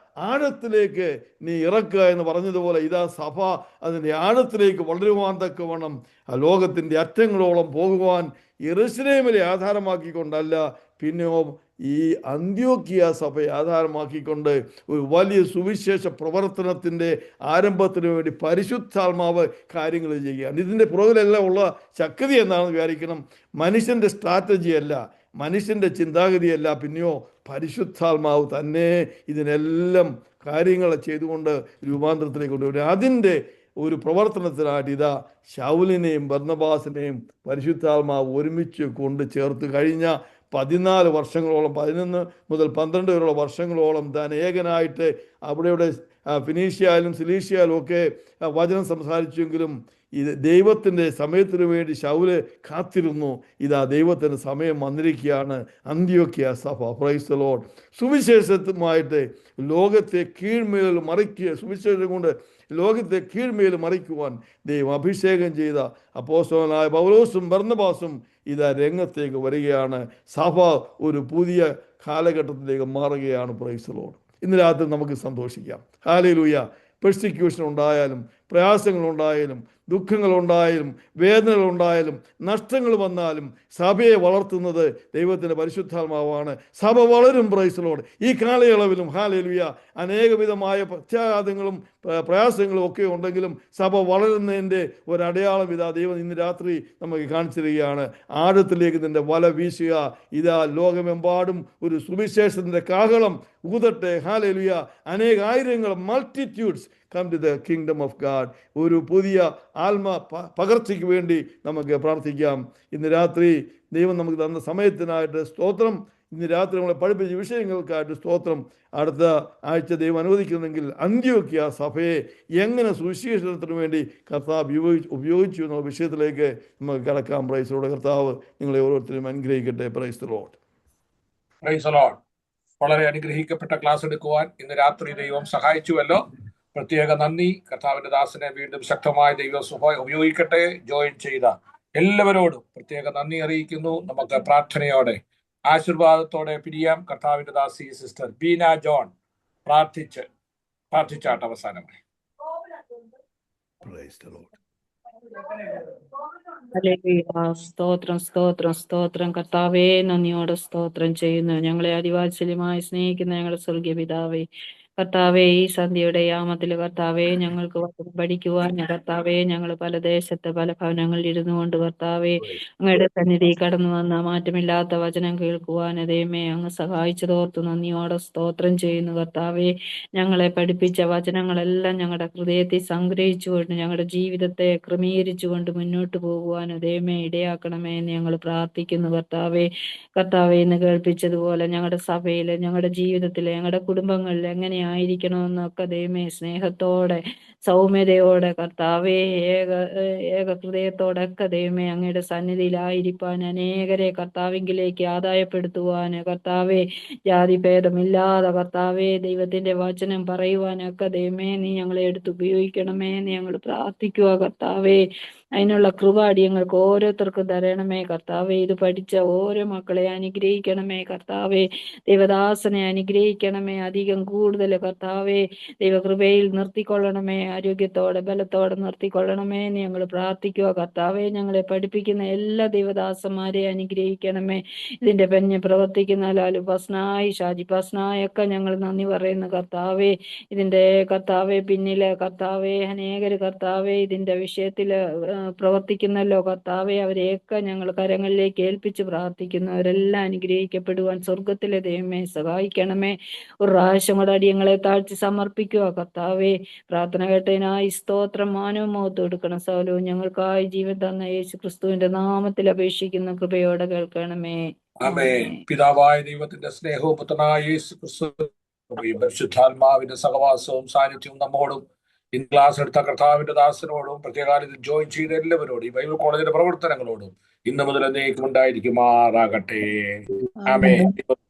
ആഴത്തിലേക്ക് നീ ഇറക്കുക എന്ന് പറഞ്ഞതുപോലെ ഇതാ സഭ അതിൻ്റെ ആഴത്തിലേക്ക് വളരുവാൻ തക്കവണ്ണം ലോകത്തിൻ്റെ അറ്റങ്ങളോളം പോകുവാൻ യെരുശലേമിലെ ആധാരമാക്കിക്കൊണ്ടല്ല, പിന്നെയോ ഈ അന്ത്യോക്യ സഭയെ ആധാരമാക്കിക്കൊണ്ട് ഒരു വലിയ സുവിശേഷ പ്രവർത്തനത്തിൻ്റെ ആരംഭത്തിന് വേണ്ടി പരിശുദ്ധാത്മാവ് കാര്യങ്ങൾ ചെയ്യുകയാണ്. ഇതിൻ്റെ പുറകിലെല്ലാം ഉള്ള ശക്തി എന്താണെന്ന് വിചാരിക്കണം. മനുഷ്യൻ്റെ സ്ട്രാറ്റജിയല്ല, മനുഷ്യൻ്റെ ചിന്താഗതിയല്ല, പിന്നെയോ പരിശുദ്ധാത്മാവ് തന്നെ ഇതിനെല്ലാം കാര്യങ്ങൾ ചെയ്തുകൊണ്ട് രൂപാന്തരത്തിലേക്ക് കൊണ്ടുവരും. അതിൻ്റെ ഒരു പ്രവർത്തനത്തിനായിട്ട് ഇതാ ശൗലിനെയും ബർന്നബാസിനെയും പരിശുദ്ധാത്മാവ് ഒരുമിച്ച് കൊണ്ട് ചേർത്ത് കഴിഞ്ഞ 14 വർഷങ്ങളോളം, 11 മുതൽ 12 വരെയുള്ള വർഷങ്ങളോളം താൻ ഏകനായിട്ട് അവിടെ ഫിനീഷ്യയിലും സിലീഷ്യയിലും ഒക്കെ വചനം സംസാരിച്ചെങ്കിലും ഇത് ദൈവത്തിൻ്റെ സമയത്തിന് വേണ്ടി ശൗല് കാത്തിരുന്നു. ഇതാ ദൈവത്തിൻ്റെ സമയം വന്നിരിക്കുകയാണ്. അന്ത്യോക്യ സഭ, പ്രൈസ് ദി ലോർഡ്, സുവിശേഷത്തുമായിട്ട് ലോകത്തെ കീഴ്മേൽ മറിക്കുക, സുവിശേഷം കൊണ്ട് ലോകത്തെ കീഴ്മേൽ മറിക്കുവാൻ ദൈവം അഭിഷേകം ചെയ്ത അപ്പോസ്തലനായ പൗലോസും ബർന്നബാസും ഇതാ രംഗത്തേക്ക് വരികയാണ്. സഭ ഒരു പുതിയ കാലഘട്ടത്തിലേക്ക് മാറുകയാണ്. Price the Lord. ഇന്ന് രാത്രി നമുക്ക് സന്തോഷിക്കാം. ഹല്ലേലൂയ. പെർസിക്യൂഷൻ ഉണ്ടായാലും, പ്രയാസങ്ങളുണ്ടായാലും, ദുഃഖങ്ങളുണ്ടായാലും, വേദനകളുണ്ടായാലും, നഷ്ടങ്ങൾ വന്നാലും സഭയെ വളർത്തുന്നത് ദൈവത്തിൻ്റെ പരിശുദ്ധാത്മാവാണ്. സഭ വളരും. Price the Lord. ഈ കാലയളവിലും ഹല്ലേലൂയ അനേകവിധമായ പ്രത്യാഘാതങ്ങളും പ്രയാസങ്ങളും ഒക്കെ ഉണ്ടെങ്കിലും സഭ വളരുന്നതിൻ്റെ ഒരടയാളം ഇതാ ദൈവം ഇന്ന് രാത്രി നമുക്ക് കാണിച്ചിരിക്കുകയാണ്. ആഴത്തിലേക്ക് നിന്റെ വല വീശുക. ഇതാ ലോകമെമ്പാടും ഒരു സുവിശേഷത്തിൻ്റെ കാഹളം ഊതട്ടെ. ഹല്ലേലൂയ. അനേകായിരങ്ങൾ, multitudes come to the kingdom of God. ഒരു പുതിയ ആത്മ പകർച്ചയ്ക്ക് വേണ്ടി നമുക്ക് പ്രാർത്ഥിക്കാം. ഇന്ന് രാത്രി ദൈവം നമുക്ക് തന്ന സമയത്തിനായിട്ട് സ്തോത്രം. ഇന്ന് രാത്രി നമ്മളെ പഠിപ്പിച്ച വിഷയങ്ങൾക്കായിട്ട് സ്തോത്രം. അടുത്ത ആഴ്ച ദൈവം അനുവദിക്കുന്നെങ്കിൽ അന്ത്യോക്യ സഭയെ എങ്ങനെ സുവിശേഷത്തിന് വേണ്ടി കർത്താവ് ഉപയോഗിച്ചു എന്ന വിഷയത്തിലേക്ക് നമുക്ക് കടക്കാം. Price the Lord. കർത്താവ് നിങ്ങളെ ഓരോരുത്തരും അനുഗ്രഹിക്കട്ടെ. Price the Lord. Price the Lord. വളരെ അനുഗ്രഹിക്കപ്പെട്ട ക്ലാസ് എടുക്കുവാൻ ഇന്ന് രാത്രി ദൈവം സഹായിച്ചുവല്ലോ. പ്രത്യേക നന്ദി. കർത്താവിന്റെ ദാസനെ വീണ്ടും ശക്തമായ ദൈവം ഉപയോഗിക്കട്ടെ. ജോയിൻ ചെയ്ത എല്ലാവരോടും പ്രത്യേക നന്ദി അറിയിക്കുന്നു. നമുക്ക് പ്രാർത്ഥനയോടെ ആശീർവാദത്തോടെ പിരിയാം. കർത്താവിന്റെ ദാസി സിസ്റ്റർ ബീന ജോൺ പ്രാർത്ഥിച്ചാട്ട് അവസാനമായി. സ്തോത്രം സ്തോത്രം സ്തോത്രം. കർത്താവേ, നന്ദിയോടെ സ്തോത്രം ചെയ്യുന്നു. ഞങ്ങളെ അതിവാത്സല്യമായി സ്നേഹിക്കുന്ന ഞങ്ങളുടെ സ്വർഗീയ പിതാവേ, കർത്താവെ, ഈ സന്ധ്യയുടെ യാമത്തിൽ കർത്താവെ ഞങ്ങൾക്ക് വചനം പഠിക്കുവാൻ കർത്താവെ ഞങ്ങൾ പല ദേശത്ത് പല ഭവനങ്ങളിൽ ഇരുന്നു കൊണ്ട് കർത്താവെ അങ്ങയുടെ സന്നിധി കടന്നു വന്ന മാറ്റമില്ലാത്ത വചനം കേൾക്കുവാൻ ദൈവമേ അങ്ങ് സഹായിച്ചതോർത്ത് നന്ദിയോടെ സ്തോത്രം ചെയ്യുന്നു കർത്താവെ. ഞങ്ങളെ പഠിപ്പിച്ച വചനങ്ങളെല്ലാം ഞങ്ങളുടെ ഹൃദയത്തിൽ സംഗ്രഹിച്ചുകൊണ്ട് ഞങ്ങളുടെ ജീവിതത്തെ ക്രമീകരിച്ചുകൊണ്ട് മുന്നോട്ട് പോകുവാൻ ദൈവമേ ഇടയാക്കണമേ എന്ന് ഞങ്ങൾ പ്രാർത്ഥിക്കുന്നു കർത്താവെ. കർത്താവെ, ഇന്ന് കേൾപ്പിച്ചതുപോലെ ഞങ്ങളുടെ സഭയിൽ, ഞങ്ങളുടെ ജീവിതത്തിൽ, ഞങ്ങളുടെ കുടുംബങ്ങളിൽ എങ്ങനെയായിരിക്കണമെന്നൊക്കെ ദൈവമേ സ്നേഹത്തോടെ സൗമ്യതയോടെ കർത്താവെ ഏക ഹൃദയത്തോടെ ഒക്കെ ദൈവമേ അങ്ങയുടെ സന്നിധിയിലായിരിക്കാൻ അനേകരെ കർത്താവിങ്കിലേക്ക് ആദായപ്പെടുത്തുവാൻ കർത്താവെ ജാതിഭേദമില്ലാതെ കർത്താവെ ദൈവത്തിന്റെ വചനം പറയുവാനൊക്കെ ദൈവമേ നീ ഞങ്ങളെ എടുത്ത് ഉപയോഗിക്കണമേ എന്ന് ഞങ്ങൾ പ്രാർത്ഥിക്കുക കർത്താവെ. അതിനുള്ള കൃപ അടിയങ്ങൾക്ക് ഓരോരുത്തർക്കും തരണമേ കർത്താവെ. ഇത് പഠിച്ച ഓരോ മക്കളെ അനുഗ്രഹിക്കണമേ കർത്താവെ. ദൈവദാസനെ അനുഗ്രഹിക്കണമേ അധികം കൂടുതൽ കർത്താവെ. ദൈവകൃപയിൽ നിർത്തിക്കൊള്ളണമേ, ആരോഗ്യത്തോടെ ബലത്തോടെ നിർത്തിക്കൊള്ളണമേ എന്ന് ഞങ്ങൾ പ്രാർത്ഥിക്കുക കർത്താവെ. ഞങ്ങളെ പഠിപ്പിക്കുന്ന എല്ലാ ദൈവദാസന്മാരെ അനുഗ്രഹിക്കണമേ. ഇതിന്റെ പെഞ്ഞ് പ്രവർത്തിക്കുന്ന ലാലു പസ്നായി, ഷാജി പസ്നായി ഒക്കെ ഞങ്ങൾ നന്ദി പറയുന്നു കർത്താവെ. ഇതിന്റെ കർത്താവെ പിന്നില് കർത്താവെ അനേകര് കർത്താവെ ഇതിന്റെ വിഷയത്തില് പ്രവർത്തിക്കുന്നല്ലോ കർത്താവെ. അവരെയൊക്കെ ഞങ്ങൾ കരങ്ങളിലേക്ക് ഏൽപ്പിച്ച് പ്രാർത്ഥിക്കുന്നു. അവരെല്ലാം അനുഗ്രഹിക്കപ്പെടുവാൻ സ്വർഗത്തിലെ ദൈവമേ സഹായിക്കണമേ. ഒരു പ്രാവശ്യം കൂടെ അടിയങ്ങളെ താഴ്ത്തി സമർപ്പിക്കുക കർത്താവെ. പ്രാർത്ഥന കേട്ടതിനായി സ്തോത്രം, മാനവും മഹത്വം എടുക്കണം. സകലവും ഞങ്ങൾക്കായി ജീവൻ തന്ന യേശു ക്രിസ്തുവിന്റെ നാമത്തിൽ അപേക്ഷിക്കുന്ന കൃപയോടെ കേൾക്കണമേ. ആമേൻ. പിതാവായ ദൈവത്തിന്റെ സ്നേഹവും പുത്രനായ യേശു ക്രിസ്തുവിന്റെ പരിശുദ്ധാത്മാവിന്റെ സഹവാസവും സാന്നിധ്യവും നമ്മോടും ഇന്ന് ക്ലാസ് എടുത്ത കർത്താവിന്റെ ദാസനോടും പ്രത്യേകം ഇത് ജോയിൻ ചെയ്ത എല്ലാവരോടും ഈ ബൈബിൾ കോളേജിന്റെ പ്രവർത്തനങ്ങളോടും ഇന്ന് മുതൽ എന്നേക്കും ഉണ്ടായിരിക്കുമാറാകട്ടെ. ആമേൻ.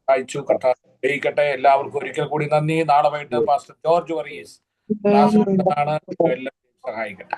അയച്ചു കർത്താവ് ജയിക്കട്ടെ. എല്ലാവർക്കും ഒരിക്കൽ കൂടി നന്ദി. നാളെ വൈകിട്ട് പാസ്റ്റർ ജോർജ് വർഗീസ് ക്ലാസ് എടുക്കുന്നതാണ്. എല്ലാവരും സഹായിക്കട്ടെ.